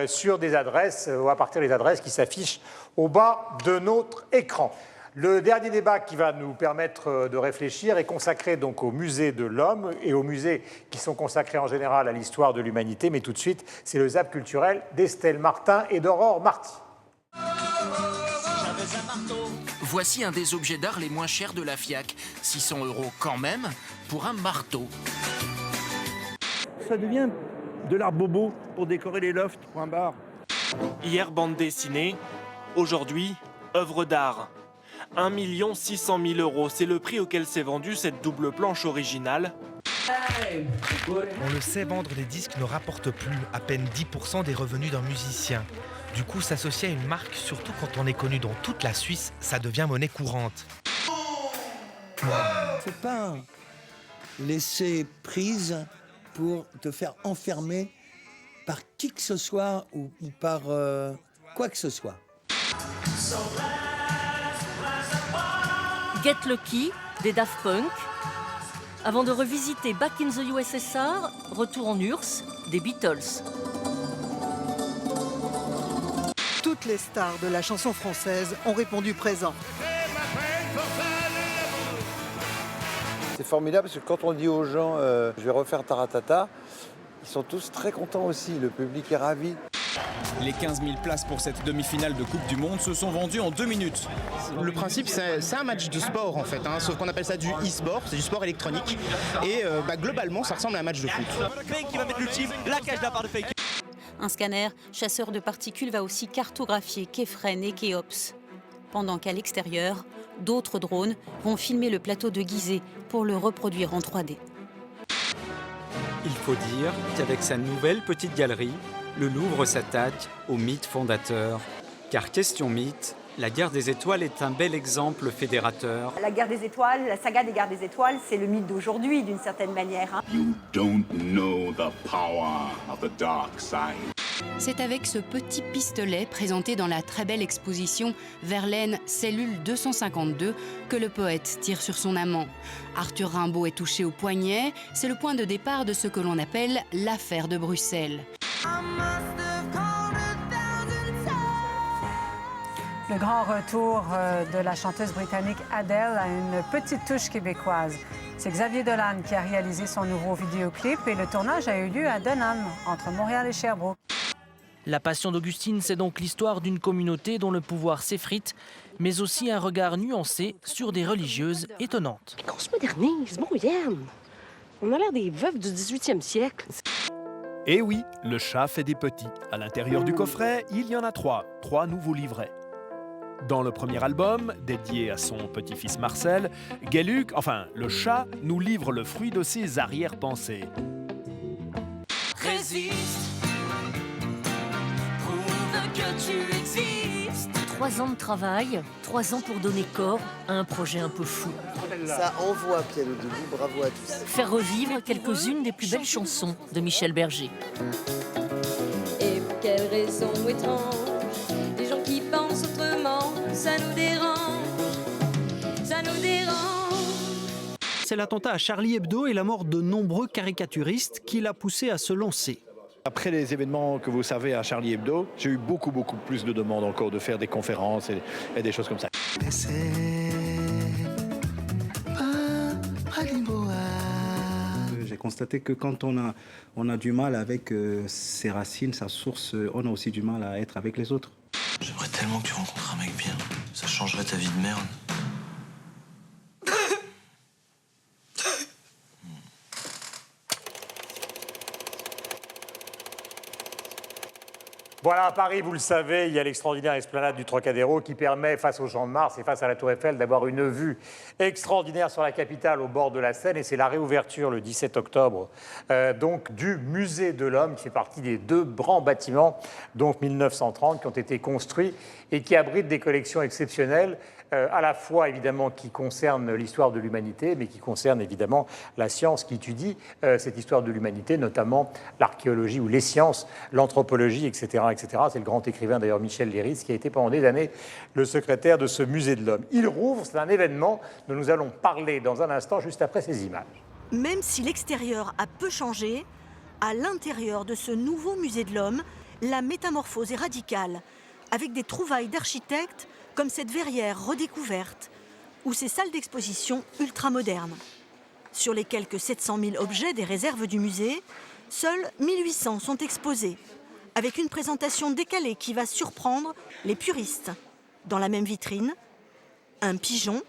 sur des adresses ou à partir des adresses qui s'affichent au bas de notre écran. Le dernier débat qui va nous permettre de réfléchir est consacré donc au musée de l'homme et aux musées qui sont consacrés en général à l'histoire de l'humanité. Mais tout de suite, c'est le Zap culturel d'Estelle Martin et d'Aurore Marty. Voici un des objets d'art les moins chers de la FIAC. 600 € quand même pour un marteau. Ça devient de l'art bobo pour décorer les lofts, point barre. Hier, bande dessinée. Aujourd'hui, œuvre d'art. 1 600 000 €, c'est le prix auquel s'est vendue cette double planche originale. On le sait, vendre des disques ne rapporte plus, à peine 10% des revenus d'un musicien. Du coup, s'associer à une marque, surtout quand on est connu dans toute la Suisse, ça devient monnaie courante. Faut pas laisser prise pour te faire enfermer par qui que ce soit ou par quoi que ce soit. Get Lucky des Daft Punk. Avant de revisiter Back in the USSR, retour en URSS des Beatles. Toutes les stars de la chanson française ont répondu présent. C'est formidable parce que quand on dit aux gens je vais refaire Taratata, ils sont tous très contents aussi, le public est ravi. Les 15 000 places pour cette demi-finale de Coupe du Monde se sont vendues en 2 minutes. Le principe, c'est un match de sport en fait, sauf qu'on appelle ça du e-sport, c'est du sport électronique. Et globalement, ça ressemble à un match de foot. Fake qui va mettre l'ultime, la cage de la part de Fake. Un scanner, chasseur de particules, va aussi cartographier Kefren et Khéops. Pendant qu'à l'extérieur, d'autres drones vont filmer le plateau de Gizeh pour le reproduire en 3D. Il faut dire qu'avec sa nouvelle petite galerie, le Louvre s'attaque au mythe fondateur. Car question mythe, la guerre des étoiles est un bel exemple fédérateur. La guerre des étoiles, la saga des guerres des étoiles, c'est le mythe d'aujourd'hui d'une certaine manière. You don't know the power of the dark side. C'est avec ce petit pistolet présenté dans la très belle exposition Verlaine Cellule 252 que le poète tire sur son amant. Arthur Rimbaud est touché au poignet, c'est le point de départ de ce que l'on appelle l'affaire de Bruxelles. Le grand retour de la chanteuse britannique Adele a une petite touche québécoise. C'est Xavier Dolan qui a réalisé son nouveau vidéoclip et le tournage a eu lieu à Dunham, entre Montréal et Sherbrooke. La Passion d'Augustine, c'est donc l'histoire d'une communauté dont le pouvoir s'effrite, mais aussi un regard nuancé sur des religieuses étonnantes. Qu'on se modernise, bon Yann. On a l'air des veuves du 18e siècle. Et oui, le chat fait des petits. À l'intérieur du coffret, il y en a 3 nouveaux livrets. Dans le premier album, dédié à son petit-fils Marcel, Gay-Luc, le chat, nous livre le fruit de ses arrière-pensées. Résiste, prouve que tu existes. 3 ans de travail, 3 ans pour donner corps à un projet un peu fou. Ça envoie Piano Debout, bravo à tous. Faire revivre quelques-unes des plus belles chansons de Michel Berger. Et pour quelle raison étrange, les gens qui pensent autrement, ça nous dérange, ça nous dérange. C'est l'attentat à Charlie Hebdo et la mort de nombreux caricaturistes qui l'a poussé à se lancer. Après les événements que vous savez à Charlie Hebdo, j'ai eu beaucoup plus de demandes encore de faire des conférences et des choses comme ça. J'ai constaté que quand on a du mal avec ses racines, sa source, on a aussi du mal à être avec les autres. J'aimerais tellement que tu rencontres un mec bien. Ça changerait ta vie de merde. Voilà, à Paris, vous le savez, il y a l'extraordinaire esplanade du Trocadéro qui permet, face au Champ de Mars et face à la Tour Eiffel, d'avoir une vue extraordinaire sur la capitale au bord de la Seine. Et c'est la réouverture le 17 octobre donc, du Musée de l'Homme, qui fait partie des 2 grands bâtiments, donc 1930, qui ont été construits et qui abritent des collections exceptionnelles, à la fois évidemment qui concernent l'histoire de l'humanité, mais qui concernent évidemment la science qui étudie cette histoire de l'humanité, notamment l'archéologie ou les sciences, l'anthropologie, etc. etc. C'est le grand écrivain d'ailleurs Michel Leiris qui a été pendant des années le secrétaire de ce Musée de l'Homme. Il rouvre, c'est un événement dont nous allons parler dans un instant, juste après ces images. Même si l'extérieur a peu changé, à l'intérieur de ce nouveau Musée de l'Homme, la métamorphose est radicale, avec des trouvailles d'architectes comme cette verrière redécouverte ou ces salles d'exposition ultramodernes. Sur les quelques 700 000 objets des réserves du musée, seuls 1800 sont exposés, avec une présentation décalée qui va surprendre les puristes. Dans la même vitrine, un pigeon,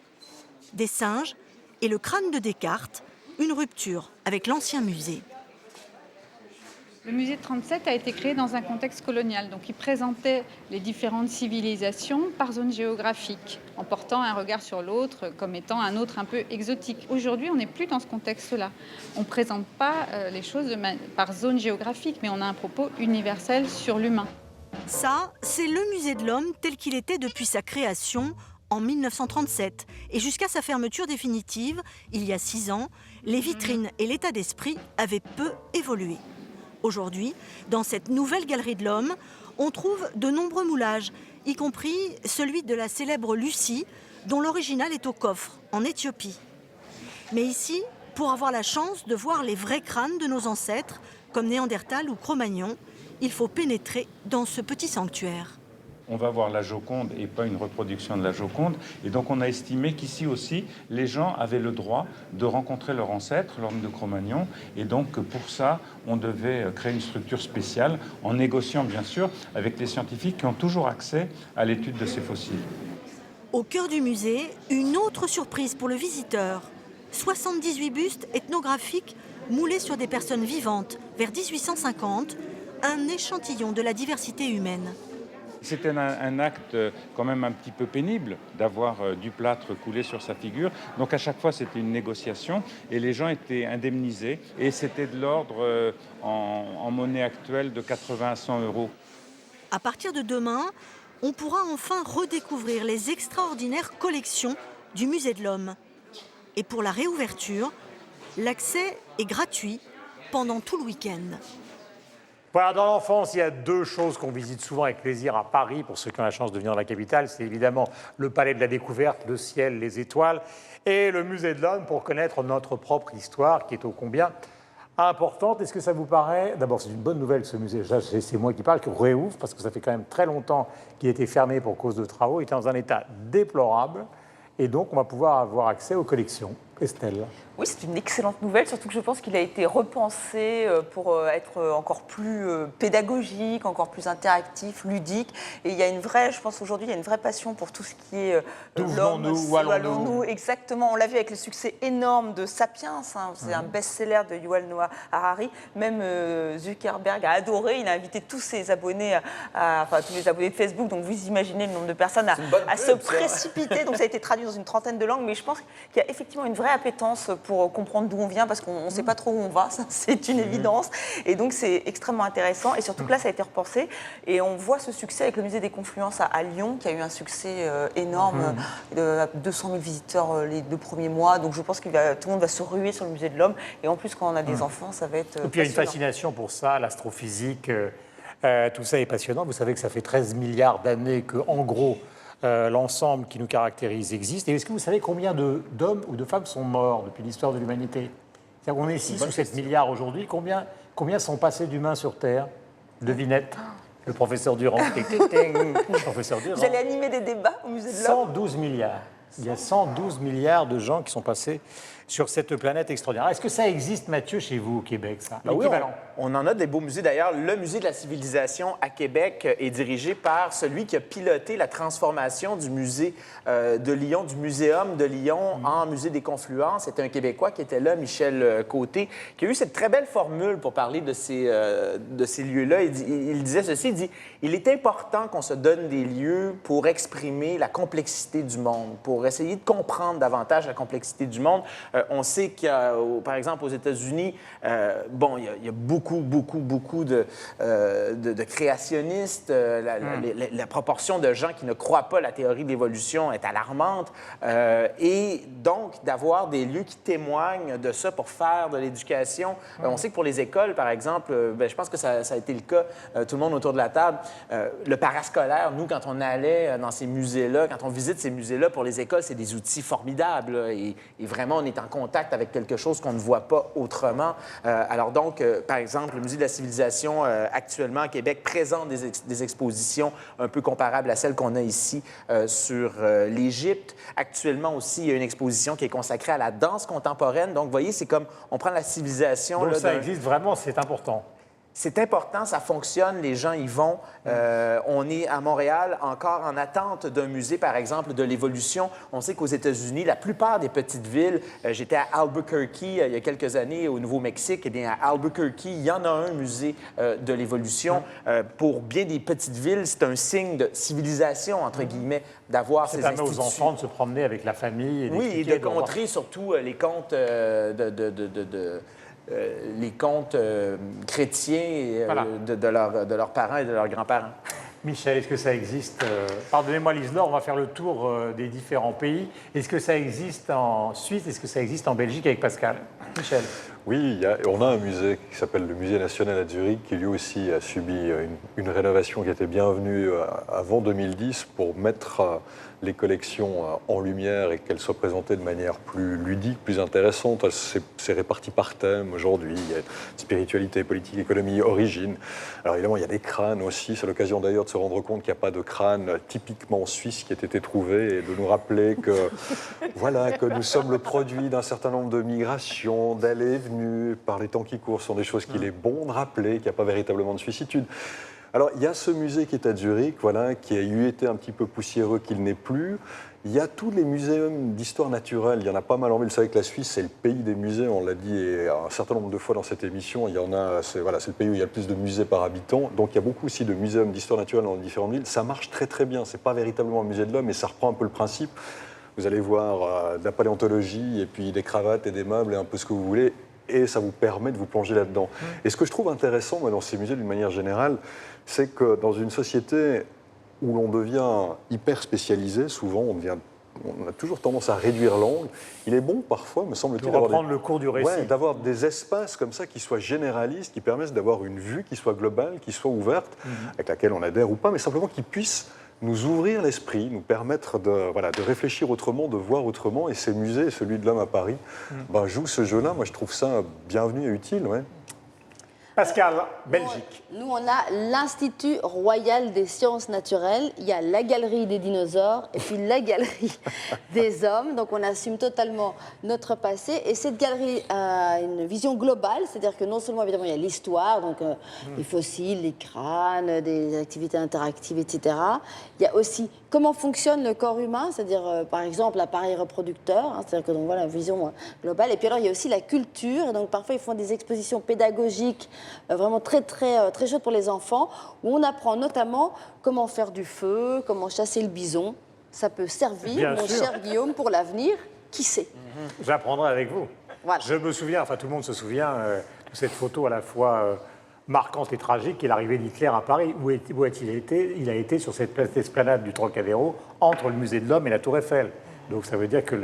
des singes et le crâne de Descartes, une rupture avec l'ancien musée. Le musée de 37 a été créé dans un contexte colonial, donc il présentait les différentes civilisations par zone géographique, en portant un regard sur l'autre comme étant un autre un peu exotique. Aujourd'hui, on n'est plus dans ce contexte-là. On ne présente pas les choses par zone géographique, mais on a un propos universel sur l'humain. Ça, c'est le musée de l'Homme tel qu'il était depuis sa création en 1937. Et jusqu'à sa fermeture définitive, il y a 6 ans, les vitrines et l'état d'esprit avaient peu évolué. Aujourd'hui, dans cette nouvelle galerie de l'Homme, on trouve de nombreux moulages, y compris celui de la célèbre Lucie, dont l'original est au coffre, en Éthiopie. Mais ici, pour avoir la chance de voir les vrais crânes de nos ancêtres, comme Néandertal ou Cro-Magnon, il faut pénétrer dans ce petit sanctuaire. On va voir la Joconde et pas une reproduction de la Joconde. Et donc on a estimé qu'ici aussi, les gens avaient le droit de rencontrer leur ancêtre, l'homme de Cro-Magnon. Et donc pour ça, on devait créer une structure spéciale en négociant bien sûr avec les scientifiques qui ont toujours accès à l'étude de ces fossiles. Au cœur du musée, une autre surprise pour le visiteur. 78 bustes ethnographiques moulés sur des personnes vivantes vers 1850, un échantillon de la diversité humaine. C'était un acte quand même un petit peu pénible d'avoir du plâtre coulé sur sa figure. Donc à chaque fois, c'était une négociation et les gens étaient indemnisés. Et c'était de l'ordre en monnaie actuelle de 80 à 100 euros. À partir de demain, on pourra enfin redécouvrir les extraordinaires collections du Musée de l'Homme. Et pour la réouverture, l'accès est gratuit pendant tout le week-end. Voilà, dans l'enfance, il y a 2 choses qu'on visite souvent avec plaisir à Paris, pour ceux qui ont la chance de venir dans la capitale. C'est évidemment le Palais de la Découverte, le ciel, les étoiles, et le Musée de l'Homme pour connaître notre propre histoire, qui est ô combien importante. Est-ce que ça vous paraît... D'abord, c'est une bonne nouvelle, ce musée. C'est moi qui parle, qui réouvre, parce que ça fait quand même très longtemps qu'il était fermé pour cause de travaux. Il était dans un état déplorable, et donc on va pouvoir avoir accès aux collections. Estelle. Oui, c'est une excellente nouvelle, surtout que je pense qu'il a été repensé pour être encore plus pédagogique, encore plus interactif, ludique. Et il y a une vraie, je pense aujourd'hui, il y a une vraie passion pour tout ce qui est l'homme. Où allons-nous ? Exactement, on l'a vu avec le succès énorme de Sapiens, hein, c'est un best-seller de Yuval Noah Harari. Même Zuckerberg a adoré, il a invité tous ses abonnés, tous les abonnés de Facebook, donc vous imaginez le nombre de personnes à se précipiter. Donc ça a été traduit dans une trentaine de langues, mais je pense qu'il y a effectivement une vraie appétence pour comprendre d'où on vient, parce qu'on ne sait pas trop où on va, ça, c'est une évidence. Et donc c'est extrêmement intéressant, et surtout que là ça a été repensé, et on voit ce succès avec le musée des Confluences à Lyon, qui a eu un succès énorme, de 200 000 visiteurs les 2 premiers mois, donc je pense que tout le monde va se ruer sur le musée de l'Homme, et en plus quand on a des enfants, ça va être Et puis il y a une fascination pour ça, l'astrophysique, tout ça est passionnant. Vous savez que ça fait 13 milliards d'années que, en gros, l'ensemble qui nous caractérise existe. Et est-ce que vous savez combien d'hommes ou de femmes sont morts depuis l'histoire de l'humanité ? C'est-à-dire qu'on est 6 ou 7 milliards aujourd'hui. Combien sont passés d'humains sur Terre ? Devinette, le professeur Durand. Professeur Durand. Vous allez animer des débats au musée de l'Homme ? 112 milliards. Il y a 112 milliards de gens qui sont passés sur cette planète extraordinaire. Est-ce que ça existe, Mathieu, chez vous au Québec, ça? Ben oui, l'équivalent? on en a des beaux musées. D'ailleurs, le musée de la civilisation à Québec est dirigé par celui qui a piloté la transformation du musée de Lyon, du Muséum de Lyon en musée des Confluences. C'était un Québécois qui était là, Michel Côté, qui a eu cette très belle formule pour parler de ces lieux-là. Il disait ceci, il dit « Il est important qu'on se donne des lieux pour exprimer la complexité du monde, pour essayer de comprendre davantage la complexité du monde. » On sait qu'il y a, par exemple, aux États-Unis, il y a beaucoup de créationnistes. La proportion de gens qui ne croient pas la théorie de l'évolution est alarmante. Et donc, d'avoir des lieux qui témoignent de ça pour faire de l'éducation. On sait que pour les écoles, par exemple, je pense que ça a été le cas, tout le monde autour de la table, le parascolaire, nous, quand on allait dans ces musées-là, quand on visite ces musées-là, pour les écoles, c'est des outils formidables. Là, et vraiment, on est en contact avec quelque chose qu'on ne voit pas autrement. Alors donc, par exemple, le Musée de la civilisation, actuellement, à Québec, présente des expositions un peu comparables à celles qu'on a ici sur l'Égypte. Actuellement aussi, il y a une exposition qui est consacrée à la danse contemporaine. Donc, vous voyez, c'est comme on prend la civilisation... Donc, ça existe vraiment, c'est important. C'est important, ça fonctionne, les gens y vont. On est à Montréal encore en attente d'un musée, par exemple, de l'évolution. On sait qu'aux États-Unis, la plupart des petites villes, j'étais à Albuquerque il y a quelques années au Nouveau-Mexique, eh bien, à Albuquerque, il y en a un musée de l'évolution. Pour bien des petites villes, c'est un signe de civilisation, entre guillemets, d'avoir ces institutions. Ça permet aux enfants de se promener avec la famille. Et oui, et de contrer surtout les contes les contes chrétiens voilà. de leurs parents et de leurs grands-parents. Michel, est-ce que ça existe Pardonnez-moi, Lise-Laure, on va faire le tour des différents pays. Est-ce que ça existe en Suisse? Est-ce que ça existe en Belgique avec Pascal? Michel? Oui, on a un musée qui s'appelle le Musée national à Zurich, qui lui aussi a subi une rénovation qui était bienvenue avant 2010 pour mettre les collections en lumière et qu'elles soient présentées de manière plus ludique, plus intéressante. C'est réparti par thème aujourd'hui. Il y a spiritualité, politique, économie, origine. Alors évidemment, il y a des crânes aussi. C'est l'occasion d'ailleurs de se rendre compte qu'il n'y a pas de crâne typiquement suisse qui ait été trouvé et de nous rappeler que, voilà, que nous sommes le produit d'un certain nombre de migrations, d'allées et venues par les temps qui courent. Ce sont des choses qu'il est bon de rappeler, qu'il n'y a pas véritablement de suissitude. Alors, il y a ce musée qui est à Zurich, voilà, qui a eu été un petit peu poussiéreux, qu'il n'est plus. Il y a tous les muséums d'histoire naturelle, il y en a pas mal en ville. Vous savez que la Suisse, c'est le pays des musées, on l'a dit un certain nombre de fois dans cette émission. Il y en a, c'est le pays où il y a le plus de musées par habitant. Donc, il y a beaucoup aussi de muséums d'histoire naturelle dans les différentes villes. Ça marche très, très bien. C'est pas véritablement un musée de l'homme, mais ça reprend un peu le principe. Vous allez voir de la paléontologie et puis des cravates et des meubles et un peu ce que vous voulez. Et ça vous permet de vous plonger là-dedans. Et ce que je trouve intéressant, moi, dans ces musées, d'une manière générale, c'est que dans une société où l'on devient hyper spécialisé, souvent on a toujours tendance à réduire l'angle. Il est bon parfois, me semble-t-il, d'avoir le cours du récit. D'avoir des espaces comme ça qui soient généralistes, qui permettent d'avoir une vue qui soit globale, qui soit ouverte, avec laquelle on adhère ou pas, mais simplement qui puisse nous ouvrir l'esprit, nous permettre de réfléchir autrement, de voir autrement. Et ces musées, celui de l'homme à Paris, jouent ce jeu-là. Moi, je trouve ça bienvenu et utile. Ouais. Pascal, Belgique. Nous, on a l'Institut royal des sciences naturelles. Il y a la galerie des dinosaures et puis la galerie des hommes. Donc, on assume totalement notre passé. Et cette galerie a une vision globale. C'est-à-dire que non seulement, évidemment, il y a l'histoire, donc les fossiles, les crânes, des activités interactives, etc. Il y a aussi comment fonctionne le corps humain, c'est-à-dire, par exemple, l'appareil reproducteur. C'est-à-dire que, donc, voilà, une vision globale. Et puis, alors, il y a aussi la culture. Et donc, parfois, ils font des expositions pédagogiques vraiment très chouette pour les enfants, où on apprend notamment comment faire du feu, comment chasser le bison. Ça peut servir, mon cher Guillaume, pour l'avenir. Qui sait? J'apprendrai avec vous. Voilà. Je me souviens, enfin tout le monde se souvient de cette photo à la fois marquante et tragique, qui est l'arrivée d'Hitler à Paris. Où a-t-il été? Il a été sur cette esplanade du Trocadéro, entre le musée de l'Homme et la Tour Eiffel. Donc ça veut dire que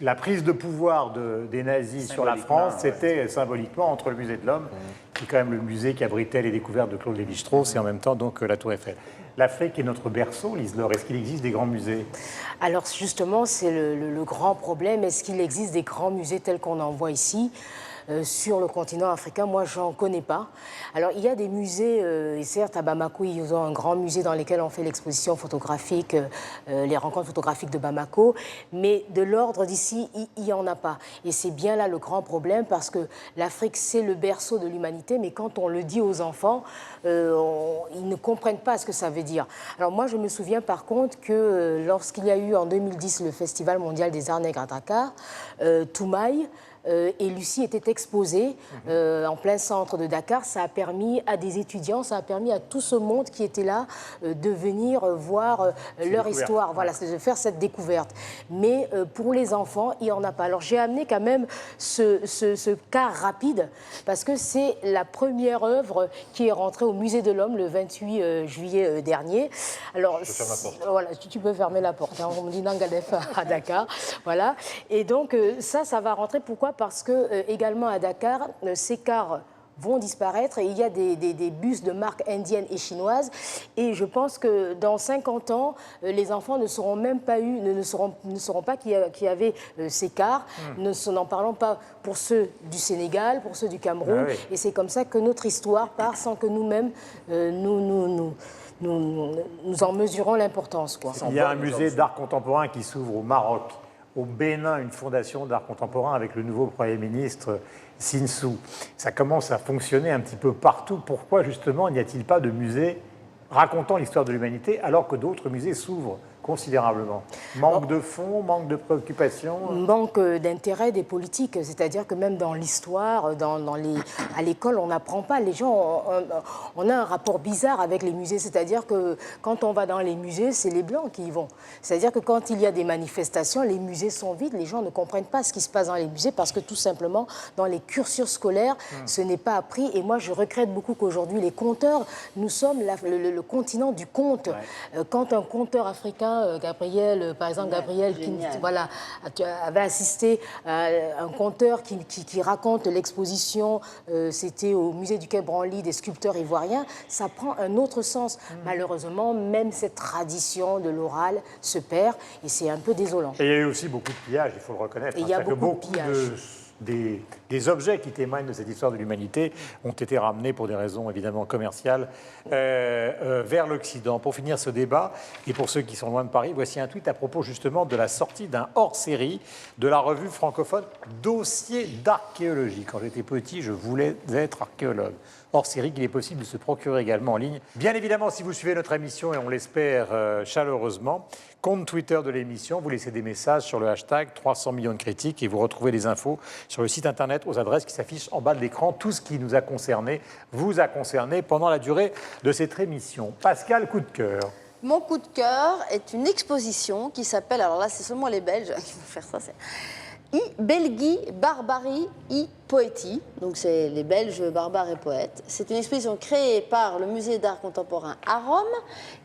la prise de pouvoir des nazis sur la France, c'était symboliquement entre le musée de l'Homme, qui est quand même le musée qui abritait les découvertes de Claude Lévi-Strauss, et en même temps donc la Tour Eiffel. L'Afrique est notre berceau, Lise-Laure. Est-ce qu'il existe des grands musées? Alors justement, c'est le grand problème. Est-ce qu'il existe des grands musées tels qu'on en voit ici? sur le continent africain, moi, j'en connais pas. Alors, il y a des musées, et certes, à Bamako, ils ont un grand musée dans lequel on fait l'exposition photographique, les rencontres photographiques de Bamako, mais de l'ordre d'ici, il n'y en a pas. Et c'est bien là le grand problème, parce que l'Afrique, c'est le berceau de l'humanité, mais quand on le dit aux enfants, ils ne comprennent pas ce que ça veut dire. Alors moi, je me souviens par contre que lorsqu'il y a eu en 2010 le Festival mondial des arts nègres à Dakar, Toumaï et Lucie étaient exposées en plein centre de Dakar. Ça a permis à des étudiants, ça a permis à tout ce monde qui était là de venir voir leur histoire, voilà, c'est de faire cette découverte. Mais pour les enfants, il n'y en a pas. Alors j'ai amené quand même ce cas rapide parce que c'est la première œuvre qui est rentrée au Musée de l'Homme le 28 juillet dernier. Alors, je ferme la porte. Voilà, tu peux fermer la porte. Hein, on me dit Nangadef à Dakar. Voilà. Et donc ça va rentrer. Pourquoi ? Parce que également à Dakar, ces cars vont disparaître et il y a des bus de marque indienne et chinoise et je pense que dans 50 ans, les enfants ne sauront même pas ne sauront pas qu'il y avait ces cars, n'en parlons pas pour ceux du Sénégal, pour ceux du Cameroun, et c'est comme ça que notre histoire part sans que nous-mêmes nous en mesurons l'importance. Il y a un musée d'art contemporain qui s'ouvre au Maroc. Au Bénin, une fondation d'art contemporain avec le nouveau Premier ministre Sinsou. Ça commence à fonctionner un petit peu partout. Pourquoi, justement, n'y a-t-il pas de musée racontant l'histoire de l'humanité alors que d'autres musées s'ouvrent considérablement? Manque de fonds, manque de préoccupations? Manque d'intérêt des politiques, c'est-à-dire que même dans l'histoire, à l'école, on n'apprend pas. Les gens, on a un rapport bizarre avec les musées, c'est-à-dire que quand on va dans les musées, c'est les Blancs qui y vont. C'est-à-dire que quand il y a des manifestations, les musées sont vides, les gens ne comprennent pas ce qui se passe dans les musées parce que tout simplement, dans les cursus scolaires, ce n'est pas appris. Et moi, je regrette beaucoup qu'aujourd'hui, les conteurs, nous sommes le continent du conte. Quand un conteur africain Gabriel, par exemple, Gabriel qui avait assisté à un conteur qui raconte l'exposition, c'était au musée du Quai Branly des sculpteurs ivoiriens, ça prend un autre sens. Malheureusement, même cette tradition de l'oral se perd et c'est un peu désolant. Et il y a eu aussi beaucoup de pillages, il faut le reconnaître. Il y a beaucoup de pillages. Des objets qui témoignent de cette histoire de l'humanité ont été ramenés pour des raisons évidemment commerciales vers l'Occident. Pour finir ce débat, et pour ceux qui sont loin de Paris, voici un tweet à propos justement de la sortie d'un hors-série de la revue francophone Dossier d'archéologie. Quand j'étais petit, je voulais être archéologue. Hors-série qu'il est possible de se procurer également en ligne. Bien évidemment, si vous suivez notre émission, et on l'espère chaleureusement, compte Twitter de l'émission, vous laissez des messages sur le hashtag 300 millions de critiques et vous retrouvez les infos sur le site internet aux adresses qui s'affichent en bas de l'écran. Tout ce qui nous a concerné vous a concerné pendant la durée de cette émission. Pascal, coup de cœur. Mon coup de cœur est une exposition qui s'appelle, alors là c'est seulement les Belges qui vont faire ça, c'est I Belgi Barbari I Poeti, donc c'est les Belges barbares et poètes. C'est une exposition créée par le musée d'art contemporain à Rome,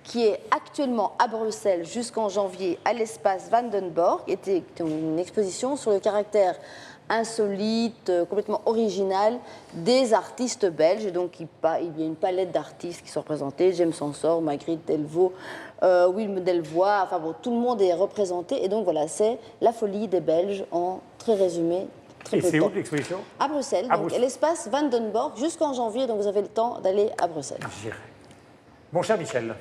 qui est actuellement à Bruxelles jusqu'en janvier à l'espace Vandenborg. C'était une exposition sur le caractère insolite, complètement original des artistes belges. Et donc il y a une palette d'artistes qui sont représentés, James Ensor, Magritte Delvaux, Willem Delvoye, enfin bon, tout le monde est représenté. Et donc voilà, c'est la folie des Belges en très résumé. Et c'est où l'exposition? À Bruxelles, donc à l'espace Vandenborg jusqu'en janvier, donc vous avez le temps d'aller à Bruxelles. J'irai. Mon cher Michel.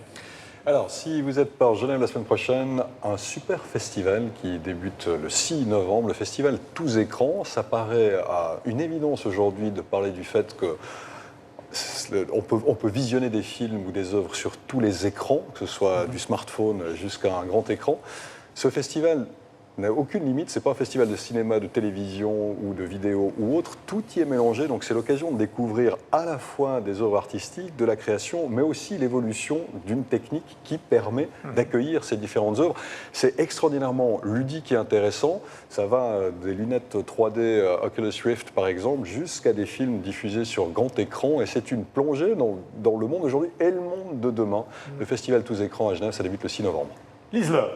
Alors, si vous êtes par Genève la semaine prochaine, un super festival qui débute le 6 novembre, le festival Tous Écrans. Ça paraît à une évidence aujourd'hui de parler du fait que on peut visionner des films ou des œuvres sur tous les écrans, que ce soit du smartphone jusqu'à un grand écran. Ce festival n'a aucune limite, c'est pas un festival de cinéma, de télévision ou de vidéo ou autre, tout y est mélangé, donc c'est l'occasion de découvrir à la fois des œuvres artistiques, de la création, mais aussi l'évolution d'une technique qui permet d'accueillir ces différentes œuvres. C'est extraordinairement ludique et intéressant, ça va des lunettes 3D Oculus Rift par exemple, jusqu'à des films diffusés sur grand écran, et c'est une plongée dans le monde d'aujourd'hui et le monde de demain. Le festival Tous Écrans à Genève, ça débute le 6 novembre. Liselotte.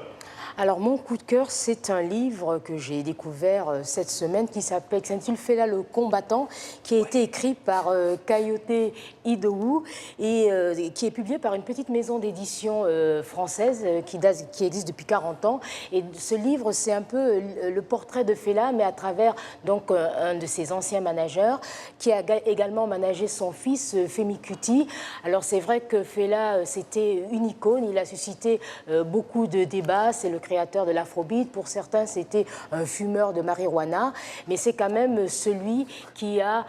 Alors, mon coup de cœur, c'est un livre que j'ai découvert cette semaine qui s'intitule Fela le combattant, qui a été écrit par Kayode Idowu et qui est publié par une petite maison d'édition française qui existe depuis 40 ans. Et ce livre, c'est un peu le portrait de Fela, mais à travers donc, un de ses anciens managers, qui a également managé son fils, Femi Kuti. Alors, c'est vrai que Fela, c'était une icône, il a suscité beaucoup de débats, c'est le créateur de l'afrobeat. Pour certains, c'était un fumeur de marijuana, mais c'est quand même celui qui a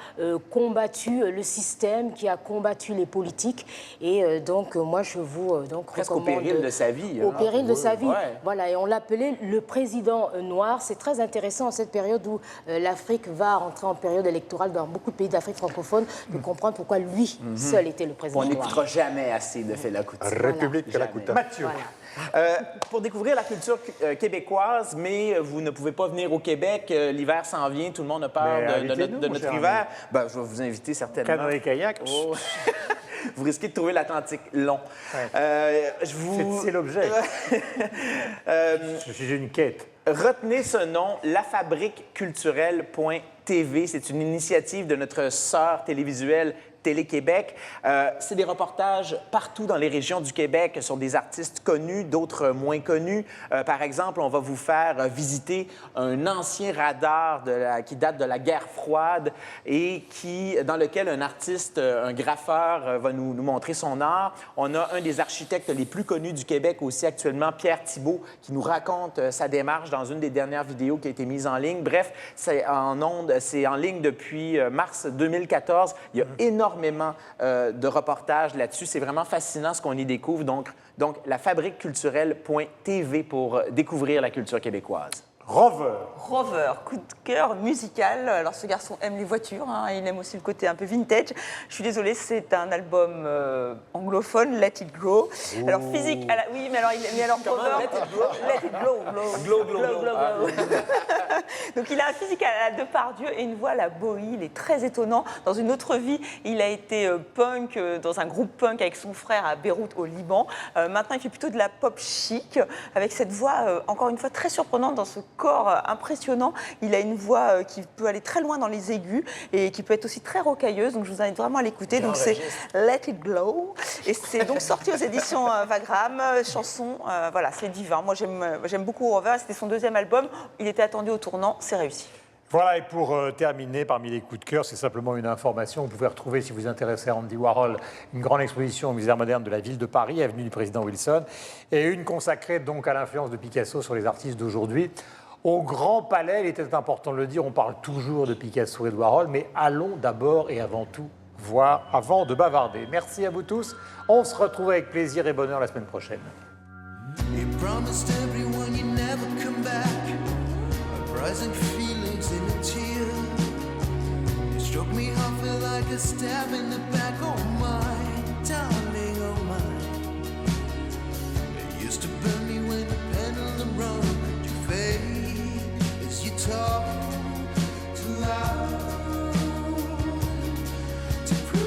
combattu le système, qui a combattu les politiques. Et donc, moi, je vous presque recommande... au péril de sa vie. Au péril de sa vie, ouais. Voilà. Et on l'appelait le président noir. C'est très intéressant en cette période où l'Afrique va rentrer en période électorale dans beaucoup de pays d'Afrique francophone de comprendre pourquoi lui seul était le président On noir. n'écoutera jamais assez de Fela Kuti. République Kalakuta. Mathieu. Voilà. Pour découvrir la culture québécoise, mais vous ne pouvez pas venir au Québec, l'hiver s'en vient, tout le monde a peur de notre hiver. Ben, je vais vous inviter certainement. Canoë-kayak. Oh. Vous risquez de trouver l'Atlantique long. Ouais. C'est l'objet. Je suis une quête. Retenez ce nom, lafabriqueculturelle.tv. C'est une initiative de notre sœur télévisuelle Télé-Québec. C'est des reportages partout dans les régions du Québec sur des artistes connus, d'autres moins connus. Par exemple, on va vous faire visiter un ancien radar qui date de la guerre froide et dans lequel un artiste, un graffeur, va nous montrer son art. On a un des architectes les plus connus du Québec aussi actuellement, Pierre Thibault, qui nous raconte sa démarche dans une des dernières vidéos qui a été mise en ligne. Bref, c'est en ligne depuis mars 2014. Il y a énormément de reportages là-dessus. C'est vraiment fascinant ce qu'on y découvre. Donc lafabriqueculturelle.tv pour découvrir la culture québécoise. Rover, coup de cœur musical. Alors ce garçon aime les voitures, il aime aussi le côté un peu vintage. Je suis désolée, c'est un album anglophone, Let It Glow. Ouh. Alors physique, oui, mais alors Rover, Let It Glow. Donc il a un physique à la Depardieu et une voix à la Bowie. Il est très étonnant. Dans une autre vie, il a été punk dans un groupe punk avec son frère à Beyrouth au Liban. Maintenant, il fait plutôt de la pop chic avec cette voix encore une fois très surprenante dans ce corps impressionnant. Il a une voix qui peut aller très loin dans les aigus et qui peut être aussi très rocailleuse. Donc je vous invite vraiment à l'écouter. Donc c'est Let It Glow et c'est donc sorti aux éditions Vagram. Chanson, voilà, c'est divin. Moi j'aime beaucoup Rover. C'était son deuxième album. Il était attendu au tournant. C'est réussi. Voilà, et pour terminer, parmi les coups de cœur, c'est simplement une information. Vous pouvez retrouver, si vous vous intéressez à Andy Warhol, une grande exposition au Musée d'Art moderne de la ville de Paris, avenue du Président Wilson, et une consacrée donc à l'influence de Picasso sur les artistes d'aujourd'hui. Au Grand Palais, il était important de le dire, on parle toujours de Picasso et de Warhol, mais allons d'abord et avant tout voir avant de bavarder. Merci à vous tous. On se retrouve avec plaisir et bonheur la semaine prochaine. Talk too loud to prove